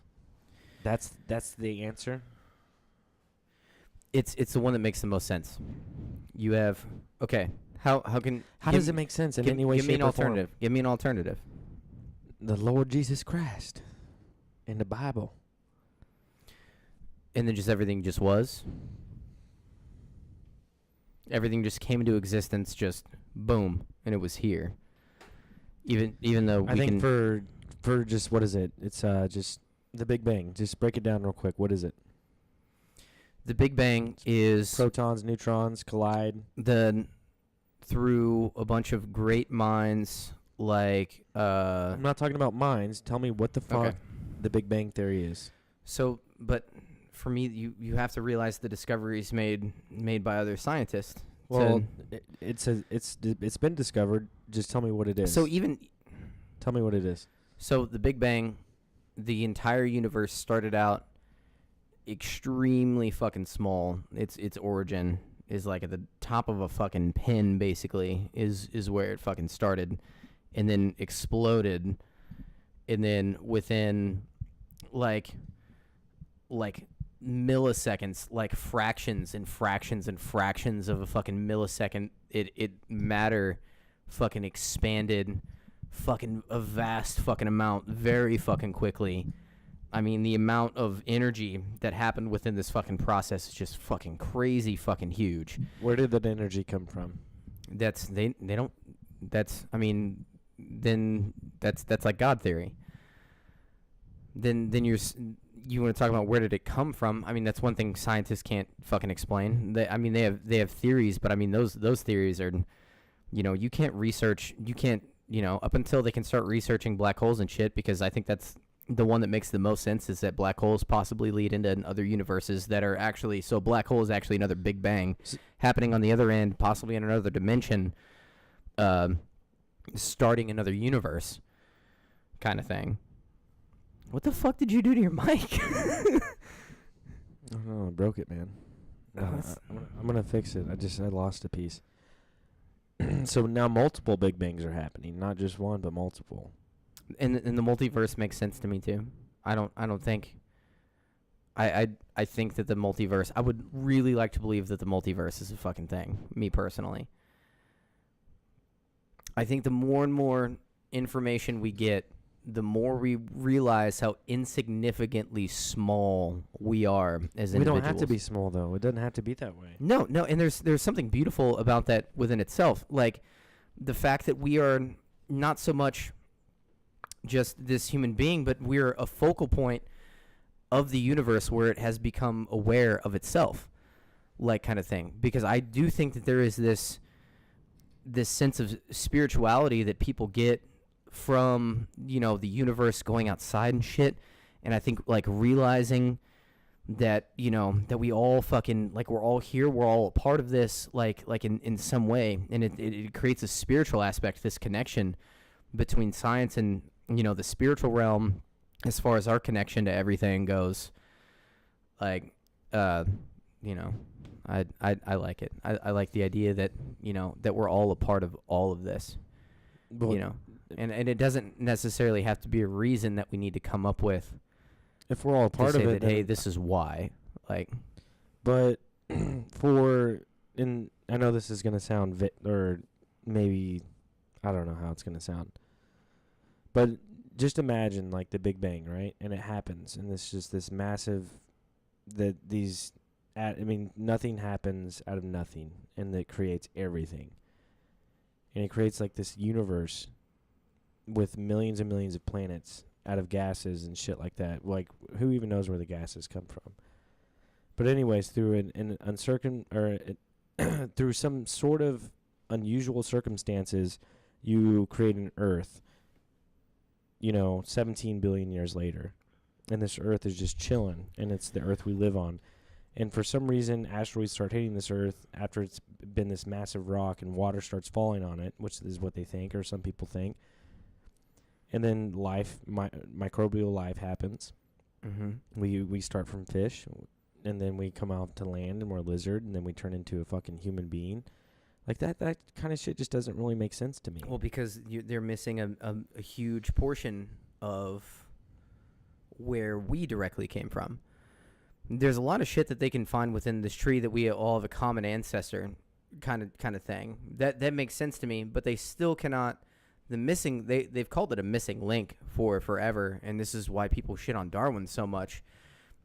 That's the answer. It's the one that makes the most sense. You have How does it make sense in any way, shape, or form? Give me an alternative. The Lord Jesus Christ in the Bible. And then just everything just was. Everything just came into existence, just boom, and it was here. Even though I think for just, what is it? It's just the Big Bang. Just break it down real quick. What is it? The Big Bang is protons, neutrons collide. Through a bunch of great minds, like I'm not talking about minds. Tell me what the fuck the Big Bang Theory is. So, but for me, you have to realize the discoveries made by other scientists. Well, it's been discovered. Just tell me what it is. So tell me what it is. So the Big Bang, the entire universe started out extremely fucking small. Its origin is like at the top of a fucking pin, basically, is where it fucking started, and then exploded, and then within like milliseconds, like fractions and fractions and fractions of a fucking millisecond, it matter fucking expanded fucking a vast fucking amount very fucking quickly. I mean, the amount of energy that happened within this fucking process is just fucking crazy fucking huge. Where did that energy come from? That's like God theory. Then you want to talk about where did it come from? I mean, that's one thing scientists can't fucking explain. They have theories, but I mean those theories are, you can't research. You can't, up until they can start researching black holes and shit, because I think that's the one that makes the most sense, is that black holes possibly lead into other universes that are actually, so black hole is actually another Big Bang happening on the other end, possibly in another dimension, starting another universe kind of thing. What the fuck did you do to your mic? I don't know. I broke it, man. I'm gonna fix it. I lost a piece. So now multiple Big Bangs are happening, not just one, but multiple. And the multiverse makes sense to me too. I think that the multiverse, I would really like to believe that the multiverse is a fucking thing, me personally. I think the more and more information we get, the more we realize how insignificantly small we are as individuals. We don't have to be small, though. It doesn't have to be that way. No, and there's something beautiful about that within itself. Like, the fact that we are not so much just this human being, but we're a focal point of the universe where it has become aware of itself, like, kind of thing. Because I do think that there is this sense of spirituality that people get from, you know, the universe going outside and shit. And I think, like, realizing that, you know, that we all fucking, like, we're all here, we're all a part of this, like in some way. And it creates a spiritual aspect, this connection between science and, you know, the spiritual realm, as far as our connection to everything goes. Like, you know, I like it. I like the idea that, you know, that we're all a part of all of this, But you know, and it doesn't necessarily have to be a reason that we need to come up with if we're all a to part say of it, that, hey, this is why. Like, but I know this is gonna sound or maybe I don't know how it's gonna sound, but just imagine, like, the Big Bang, right? And it happens, and it's just this massive nothing happens out of nothing, and it creates everything. And it creates, like, this universe with millions and millions of planets out of gases and shit like that. Like, who even knows where the gases come from? But anyways, through through some sort of unusual circumstances, you create an Earth, you know, 17 billion years later. And this Earth is just chilling, and it's the Earth we live on. And for some reason, asteroids start hitting this Earth after it's been this massive rock, and water starts falling on it, which is what they think, or some people think. And then microbial life happens. mm-hmm. We start from fish, and then we come out to land, and we're a lizard, and then we turn into a fucking human being. Like, that kind of shit just doesn't really make sense to me. Well, because they're missing a huge portion of where we directly came from. There's a lot of shit that they can find within this tree that we all have a common ancestor kind of thing. That makes sense to me, but they still cannot. They've called it a missing link for forever, and this is why people shit on Darwin so much,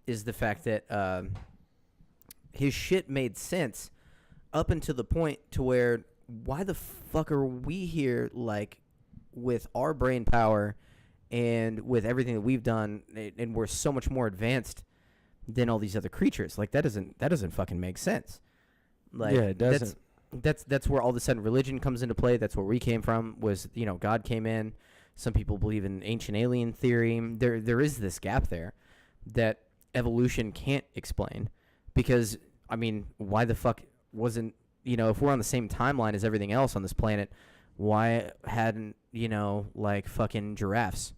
is the fact that his shit made sense up until the point to where, why the fuck are we here, like, with our brain power and with everything that we've done, and we're so much more advanced than all these other creatures? Like, that doesn't fucking make sense. Like, yeah, it doesn't. That's where all of a sudden religion comes into play. That's where we came from, was, you know, God came in. Some people believe in ancient alien theory. There is this gap there that evolution can't explain, because, I mean, why the fuck wasn't, you know, if we're on the same timeline as everything else on this planet, why hadn't, you know, like, fucking giraffes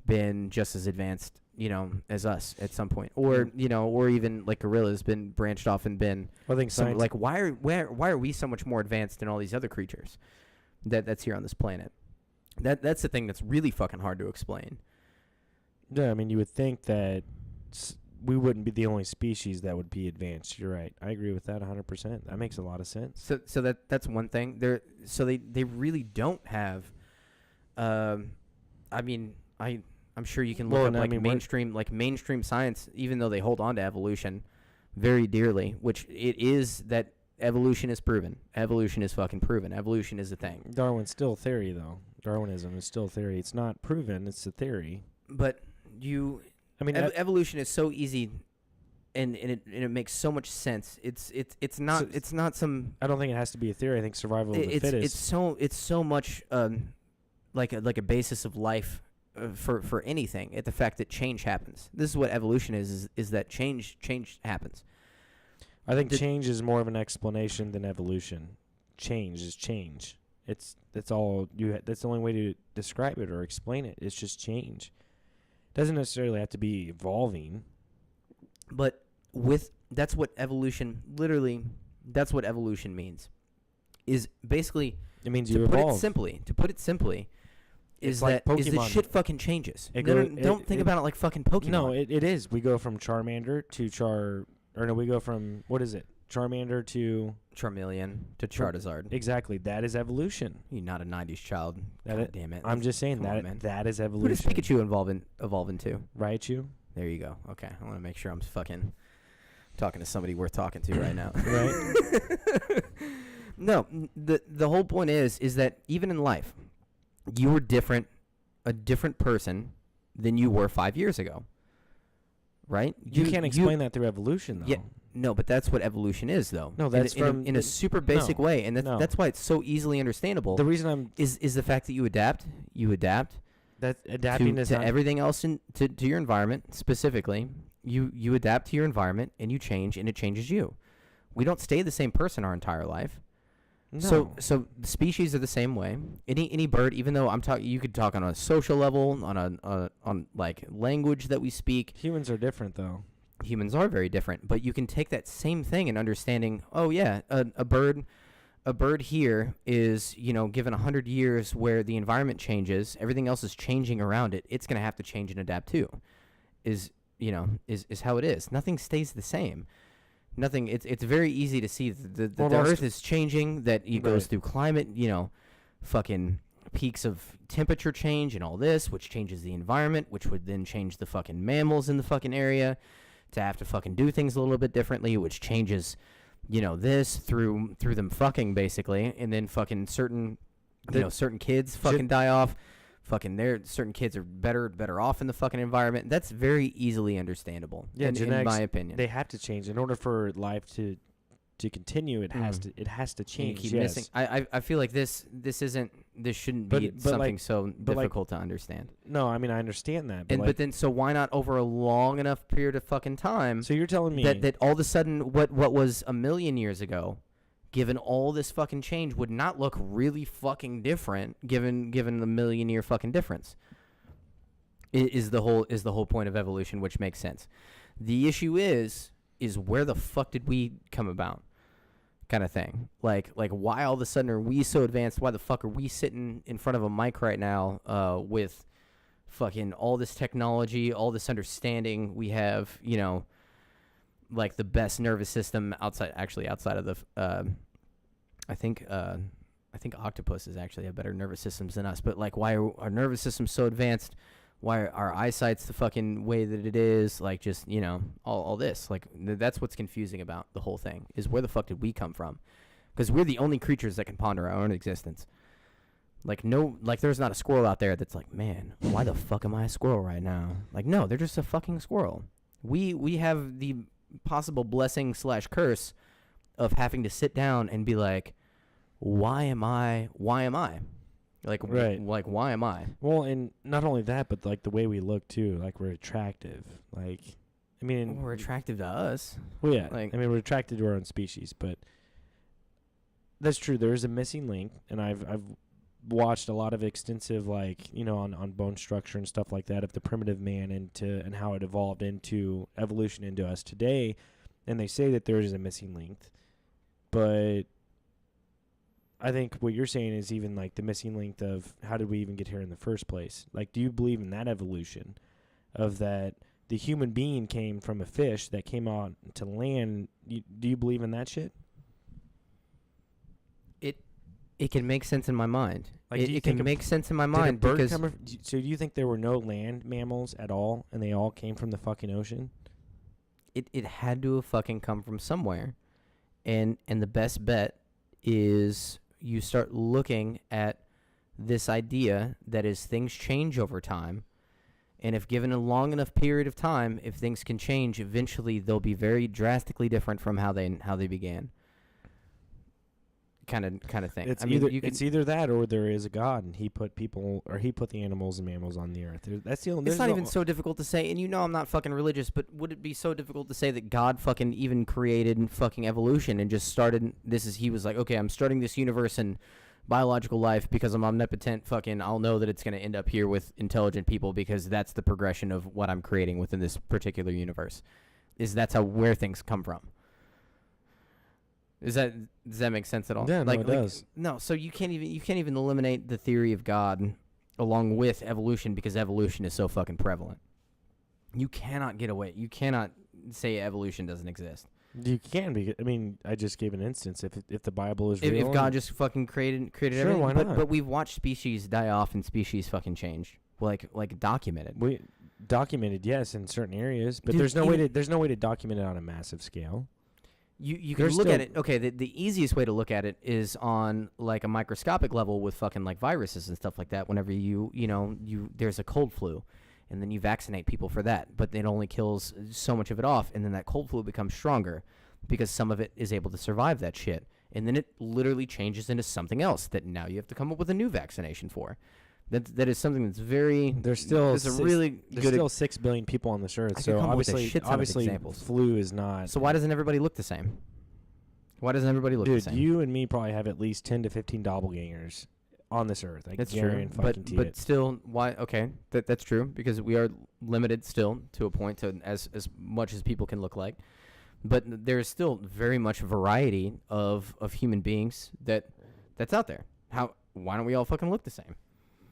been just as advanced, you know, as us at some point, or, you know, or even, like, gorillas been branched off and been, I think like, why are we so much more advanced than all these other creatures that's here on this planet? That's the thing that's really fucking hard to explain. Yeah, I mean, you would think that we wouldn't be the only species that would be advanced. You're right. I agree with that 100%. That makes a lot of sense. So that's one thing. They really don't have. I mean, I'm sure you can look up, like, mainstream science, even though they hold on to evolution very dearly, which it is, that evolution is proven. Evolution is fucking proven. Evolution is a thing. Darwin's still theory, though. Darwinism is still theory. It's not proven. It's a theory. But evolution is so easy, and it makes so much sense. It's not some. I don't think it has to be a theory. I think survival of the fittest. It's so much like a basis of life for anything. At the fact that change happens. This is what evolution is that change happens. I think change is more of an explanation than evolution. Change is change. That's all that's the only way to describe it or explain it. It's just change. It doesn't necessarily have to be evolving. But that's what evolution means. Is basically, it means you evolve. To put it simply, is that shit fucking changes. Don't think about it like fucking Pokemon. No, it is. We go from Charmander to we go from, what is it? Charmander to Charmeleon to Charizard. Exactly. That is evolution. You're not a 90s child. God damn it. I'm just saying Come on, that is Who evolution. does Pikachu evolve into? Raichu? There you go. Okay. I want to make sure I'm fucking talking to somebody worth talking to right now. Right? No, the whole point is that even in life, you were a different person than you were 5 years ago. Right? You can't explain that through evolution, though. Yeah, no, but that's what evolution is, though. No, that's in a super basic way, and that's why it's so easily understandable. The reason is the fact that you adapt. You adapt. That adapting to everything else to your environment specifically. You adapt to your environment and you change, and it changes you. We don't stay the same person our entire life. No. So species are the same way. Any bird, even though you could talk on a social level, on like language that we speak. Humans are different, though. Humans are very different, but you can take that same thing and understanding. Oh yeah, a bird here is, given 100 years where the environment changes, everything else is changing around it. It's gonna have to change and adapt too. Is how it is. Nothing stays the same. Nothing. It's very easy to see that the Earth is changing. That it goes through climate. Fucking peaks of temperature change and all this, which changes the environment, which would then change the fucking mammals in the fucking area to have to fucking do things a little bit differently, which changes, this through them fucking basically, and then fucking certain kids fucking die off. Fucking certain kids are better off in the fucking environment. That's very easily understandable. Yeah, in my opinion, they have to change in order for life to continue. It has to change. Keep missing. I feel like this shouldn't be something so difficult to understand. No, I mean I understand that. But then so why not over a long enough period of fucking time? So you're telling me that all of a sudden what was a million years ago, given all this fucking change, would not look really fucking different given the million-year fucking difference. Is the whole point of evolution, which makes sense. The issue is where the fuck did we come about, kind of thing. Like why all of a sudden are we so advanced? Why the fuck are we sitting in front of a mic right now with fucking all this technology, all this understanding? We have, like the best nervous system outside of the I think octopuses actually have better nervous systems than us, but like why are our nervous systems so advanced? Why are our eyesight's the fucking way that it is? Like just, all this, like that's what's confusing about the whole thing, is where the fuck did we come from? Because we're the only creatures that can ponder our own existence. Like there's not a squirrel out there that's like, man, why the fuck am I a squirrel right now? Like, no, they're just a fucking squirrel. We have the possible blessing / curse of having to sit down and be like, why am I like, right. Like why am I? Well, and not only that, but like the way we look too, like we're attractive. Like, I mean, we're attractive to us. Well, yeah, like, I mean, we're attracted to our own species, but that's true. There is a missing link, and I've watched a lot of extensive, like, on bone structure and stuff like that of the primitive man and how it evolved into evolution into us today. And they say that there is a missing link, but I think what you're saying is even like the missing link of how did we even get here in the first place? Like, do you believe in that evolution of that the human being came from a fish that came out to land? Do you believe in that shit? It can make sense in my mind. Like, it can make sense in my mind because. So do you think there were no land mammals at all, and they all came from the fucking ocean? It had to have fucking come from somewhere, and the best bet is you start looking at this idea that as things change over time, and if given a long enough period of time, if things can change, eventually they'll be very drastically different from how they began. Kind of thing. It's either that or there is a God and he put the animals and mammals on the earth. That's the only. It's not even so difficult to say, and I'm not fucking religious, but would it be so difficult to say that God fucking even created fucking evolution and just started? He was like, okay, I'm starting this universe and biological life because I'm omnipotent. Fucking, I'll know that it's gonna end up here with intelligent people because that's the progression of what I'm creating within this particular universe. That's where things come from. Does that make sense at all? Yeah, it does. No, so you can't even eliminate the theory of God along with evolution because evolution is so fucking prevalent. You cannot get away. You cannot say evolution doesn't exist. You can be. I mean, I just gave an instance. If the Bible is If, real, if God just fucking created Sure, everything, why but not? but we've watched species die off and species fucking change, like documented. we documented, yes, in certain areas, but Dude, there's no way to document it on a massive scale. You can There's look at still- it. Okay, the easiest way to look at it is on like a microscopic level with fucking like viruses and stuff like that. Whenever you there's a cold flu, and then you vaccinate people for that, but it only kills so much of it off, and then that cold flu becomes stronger because some of it is able to survive that shit, and then it literally changes into something else that now you have to come up with a new vaccination for. That is something that's very. There's still There's a really there's good. still 6 billion people on this earth, I could so come up with a obviously shit ton of examples. flu is not. So why doesn't everybody look the same? Why doesn't everybody look the Dude, same? you and me probably have at least 10 to 15 doppelgangers on this earth. I That's guarantee true, fucking but it. still, why? Okay, that's true because we are limited still to a point to as much as people can look like, but there is still very much variety of human beings that's out there. Why don't we all fucking look the same?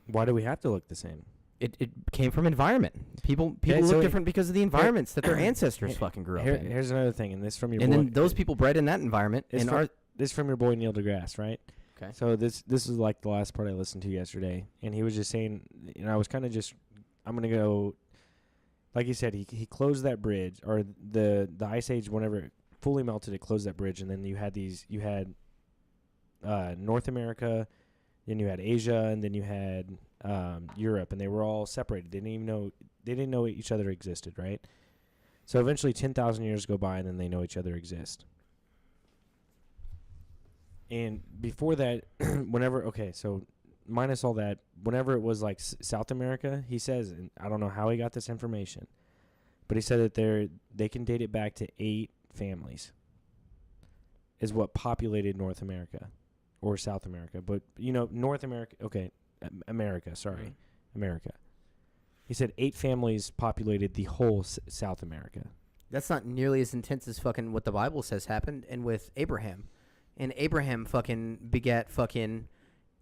Why do we have to look the same? It came from environment. People Yeah, look so different because of the environments that their ancestors fucking grew up in. Here's another thing, and this from your And boy, then those people bred in that environment. It's And from- this from your boy Neil DeGrasse, right? Okay. So this is like the last part I listened to yesterday, and he was just saying, I was kind of just, I'm gonna go, like he said, he closed that bridge, or the ice age, whenever it fully melted, it closed that bridge, and then you had North America, then you had Asia, and then you had Europe, and they were all separated. They didn't know each other existed, right? So eventually 10,000 years go by, and then they know each other exist. And before that, so minus all that, whenever it was like South America, he says, and I don't know how he got this information, but he said that they can date it back to 8 families is what populated North America or South America. But, North America, America. He said 8 families populated the whole South America. That's not nearly as intense as fucking what the Bible says happened. And with Abraham. And Abraham fucking begat fucking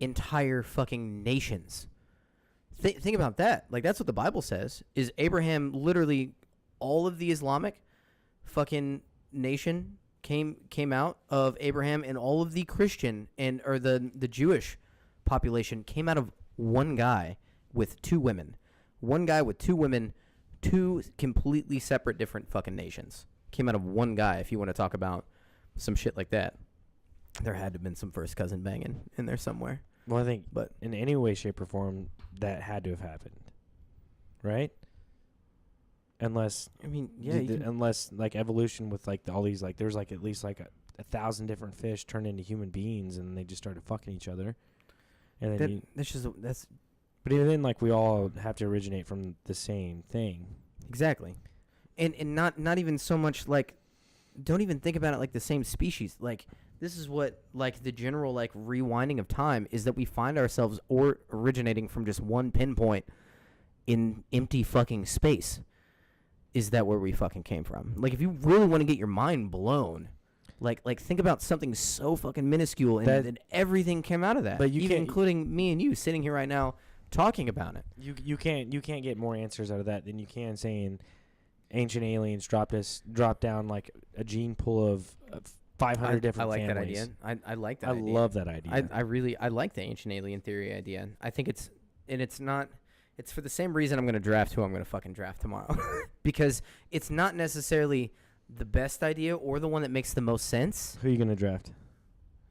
entire fucking nations. Think about that. Like, that's what the Bible says. Is Abraham literally all of the Islamic fucking nation came out of Abraham, and all of the Christian or the Jewish population came out of one guy with 2 women. One guy with 2 women, 2 completely separate different fucking nations. Came out of one guy, if you want to talk about some shit like that. There had to have been some first cousin banging in there somewhere. Well, I think, But in any way, shape, or form, that had to have happened, right? Unless, I mean, yeah, unless like evolution with like all these, like there's like at least like 1,000 different fish turned into human beings, and they just started fucking each other, and then that's but even then, like we all have to originate from the same thing. exactly, and not even so much like, don't even think about it like the same species. Like, this is what, like, the general, like, rewinding of time is that we find ourselves originating from just one pinpoint in empty fucking space. Is that where we fucking came from? Like, if you really want to get your mind blown, like think about something so fucking minuscule, and then everything came out of that. But you even can't, including me and you sitting here right now talking about it. You can't get more answers out of that than you can saying ancient aliens dropped down like a gene pool of 500 different I like families. that idea. I like that I idea. love that idea. I like the ancient alien theory idea. I think it's for the same reason I'm going to draft who I'm going to fucking draft tomorrow. Because it's not necessarily the best idea or the one that makes the most sense. Who are you going to draft?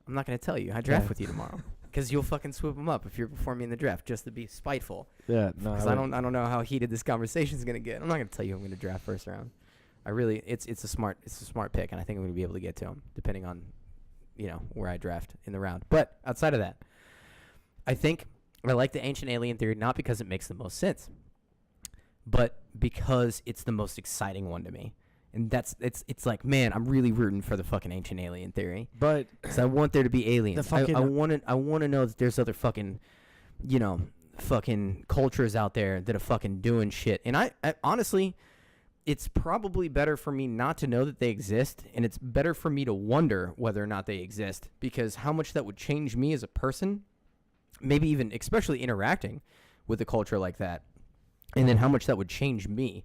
I'm not going to tell you. I draft with you tomorrow. Because you'll fucking swoop them up if you're before me in the draft, just to be spiteful. Yeah, no. Because I don't know how heated this conversation is going to get. I'm not going to tell you who I'm going to draft first round. It's a smart pick, and I think I'm going to be able to get to him depending on, where I draft in the round. But outside of that, I think I like the ancient alien theory not because it makes the most sense, but because it's the most exciting one to me. And it's like, man, I'm really rooting for the fucking ancient alien theory. But because I want there to be aliens. I want to know that there's other fucking, fucking cultures out there that are fucking doing shit. And I honestly, it's probably better for me not to know that they exist, and it's better for me to wonder whether or not they exist, because how much that would change me as a person, maybe even especially interacting with a culture like that, and then how much that would change me.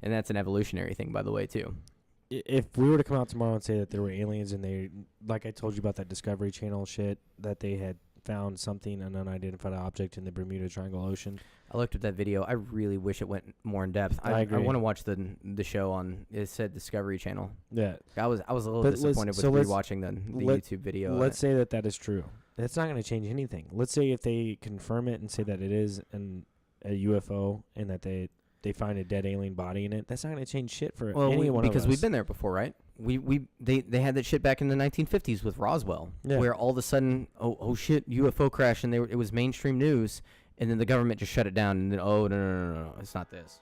And that's an evolutionary thing, by the way, too. if we were to come out tomorrow and say that there were aliens and they, like I told you about that Discovery Channel shit, that they had found something, an unidentified object in the Bermuda Triangle Ocean. I looked at that video. I really wish it went more in depth. I agree. I want to watch the show on. It said Discovery Channel. Yeah. I was a little disappointed with rewatching the YouTube video. Let's say that is true. That's not going to change anything. Let's say if they confirm it and say that it is a UFO and that they find a dead alien body in it. That's not going to change shit for anyone because of us. we've been there before, right? They had that shit back in the 1950s with Roswell, where all of a sudden, oh shit, UFO crash, and it was mainstream news, and then the government just shut it down, and then no, it's not this.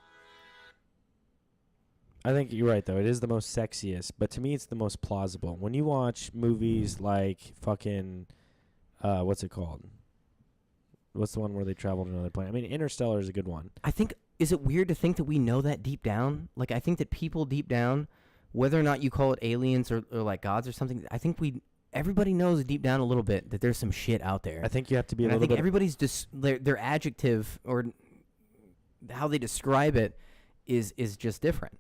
I think you're right, though. It is the most sexiest, but to me, it's the most plausible. When you watch movies like fucking, what's it called? What's the one where they travel to another planet? I mean, Interstellar is a good one. I think, is it weird to think that we know that deep down? Like, I think that people deep down, whether or not you call it aliens or like gods or something, I think everybody knows deep down a little bit that there's some shit out there. I think you have to be and a little bit. I think everybody's just their adjective or how they describe it is just different.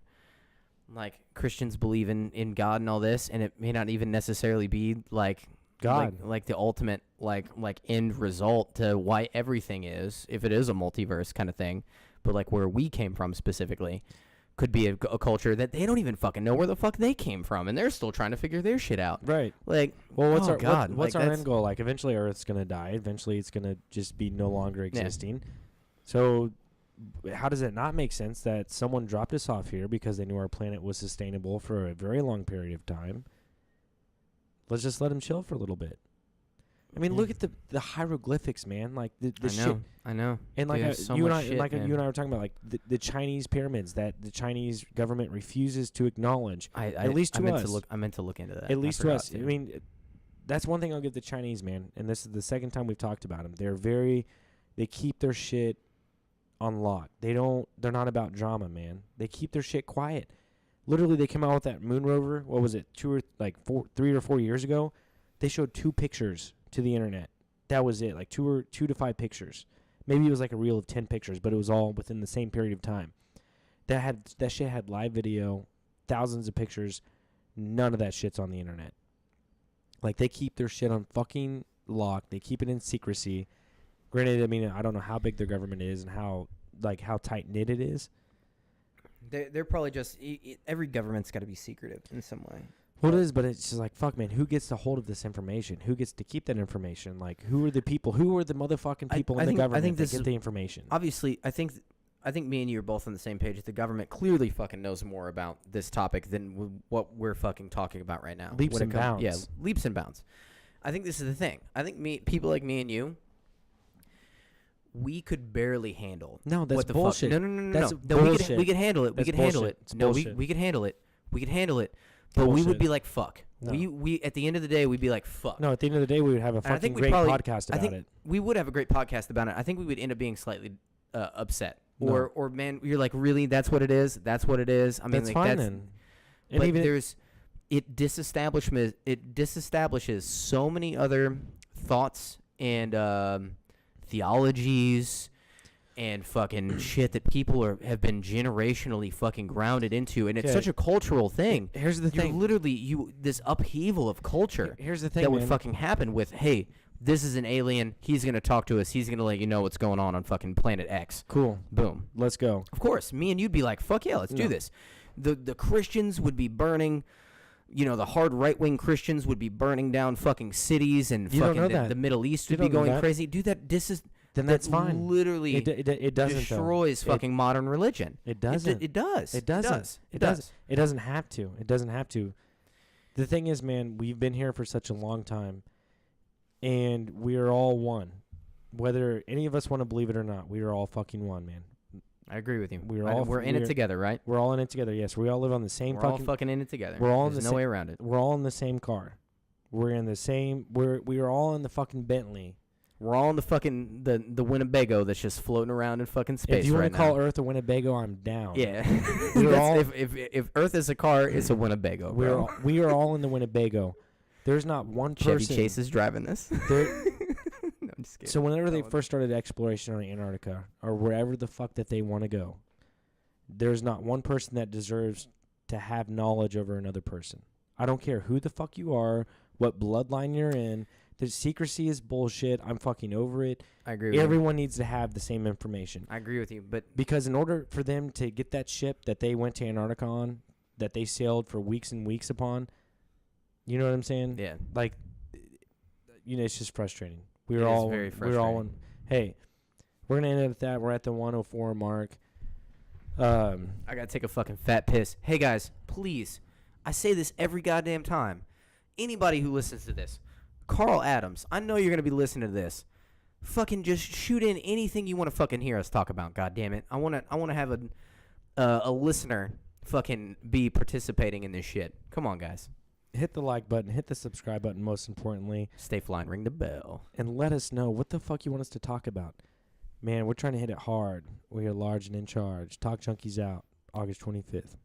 Like, Christians believe in God and all this, and it may not even necessarily be like God, like the ultimate like end result to why everything is, if it is a multiverse kind of thing. But like where we came from specifically could be a culture that they don't even fucking know where the fuck they came from, and they're still trying to figure their shit out. Right. Like, well, what's what's our end goal? Like, eventually Earth's gonna die. Eventually, it's gonna just be no longer existing. Yeah. So, how does it not make sense that someone dropped us off here because they knew our planet was sustainable for a very long period of time? Let's just let them chill for a little bit. I mean, look at the hieroglyphics, man. Like the shit. I know. And like so you and I, shit, you and I were talking about, like the Chinese pyramids that the Chinese government refuses to acknowledge. At least to us. I meant to look into that. At least to us. I mean, that's one thing I'll give the Chinese, man. And this is the second time we've talked about them. They keep their shit on lock. They're not about drama, man. They keep their shit quiet. Literally, they came out with that moon rover. What was it? 3 or 4 years ago. They showed 2 pictures to the internet. That was it. Like 2 to 5 pictures. Maybe it was like a reel of 10 pictures, but it was all within the same period of time. That shit had live video, thousands of pictures. None of that shit's on the internet. Like, they keep their shit on fucking lock. They keep it in secrecy. Granted, I mean, I don't know how big their government is and how tight knit it is. They're probably just every government's got to be secretive in some way. Well, it is, but it's just like, fuck, man, who gets the hold of this information? Who gets to keep that information? Like, who are the people? Who are the motherfucking people in the government that get the information? Obviously, I think me and you are both on the same page. The government clearly fucking knows more about this topic than what we're fucking talking about right now. Leaps and bounds. Yeah, leaps and bounds. I think this is the thing. I think people like me and you, we could barely handle. No, that's what the bullshit. Fuck. No. That's bullshit. We could handle it. We could handle it. No, we could handle it. We could handle it. But we would be like, fuck. No. We at the end of the day, we'd be like, fuck. No, at the end of the day, we would have a fucking great podcast about it. We would have a great podcast about it. I think we would end up being slightly upset. No. Or man, you're like, really? That's what it is? That's what it is? I mean, that's like, fine then. But it disestablishes so many other thoughts and theologies and fucking shit that people have been generationally fucking grounded into, and it's such a cultural thing. Here's the thing: literally, this upheaval of culture. Here's the thing that would fucking happen with, hey, this is an alien. He's gonna talk to us. He's gonna let you know what's going on fucking planet X. Cool. Boom. Let's go. Of course, me and you'd be like, fuck yeah, let's do this. The Christians would be burning. You know, the hard right-wing Christians would be burning down fucking cities, and fucking the Middle East would be going crazy. Dude, then that's fine. Literally, it doesn't destroys fucking modern religion. It doesn't. It does. It doesn't. It does. It doesn't have to. It doesn't have to. The thing is, man, we've been here for such a long time, and we are all one. Whether any of us want to believe it or not, we are all fucking one, man. I agree with you. We're in it together, right? We're all in it together. Yes, we all live on the same. We're all fucking in it together. We're all There's no way around it. We're all in the same car. We're in the same. We are all in the fucking Bentley. We're all in the fucking the Winnebago that's just floating around in fucking space. If you want to call Earth a Winnebago, I'm down. Yeah. If Earth is a car, it's a Winnebago. We are all in the Winnebago. There's not one person. Chevy Chase is driving this. No, I'm just kidding. So whenever they first started exploration on Antarctica or wherever the fuck that they want to go, there's not one person that deserves to have knowledge over another person. I don't care who the fuck you are, what bloodline you're in. The secrecy is bullshit. I'm fucking over it. I agree with you. Everyone needs to have the same information. I agree with you, but Because in order for them to get that ship that they went to Antarctica on, that they sailed for weeks and weeks upon, you know what I'm saying? yeah, Like, it's just frustrating. It is very frustrating. Hey, we're going to end it at that. We're at the 104 mark. I gotta take a fucking fat piss. Hey guys, please, I say this every goddamn time. Anybody who listens to this, Carl Adams, I know you're gonna be listening to this. Fucking just shoot in anything you want to fucking hear us talk about. God damn it, I wanna have a listener fucking be participating in this shit. Come on, guys. Hit the like button. Hit the subscribe button, most importantly. Stay flying, ring the bell. And let us know what the fuck you want us to talk about. Man, we're trying to hit it hard. We are large and in charge. Talk Junkies out. August 25th.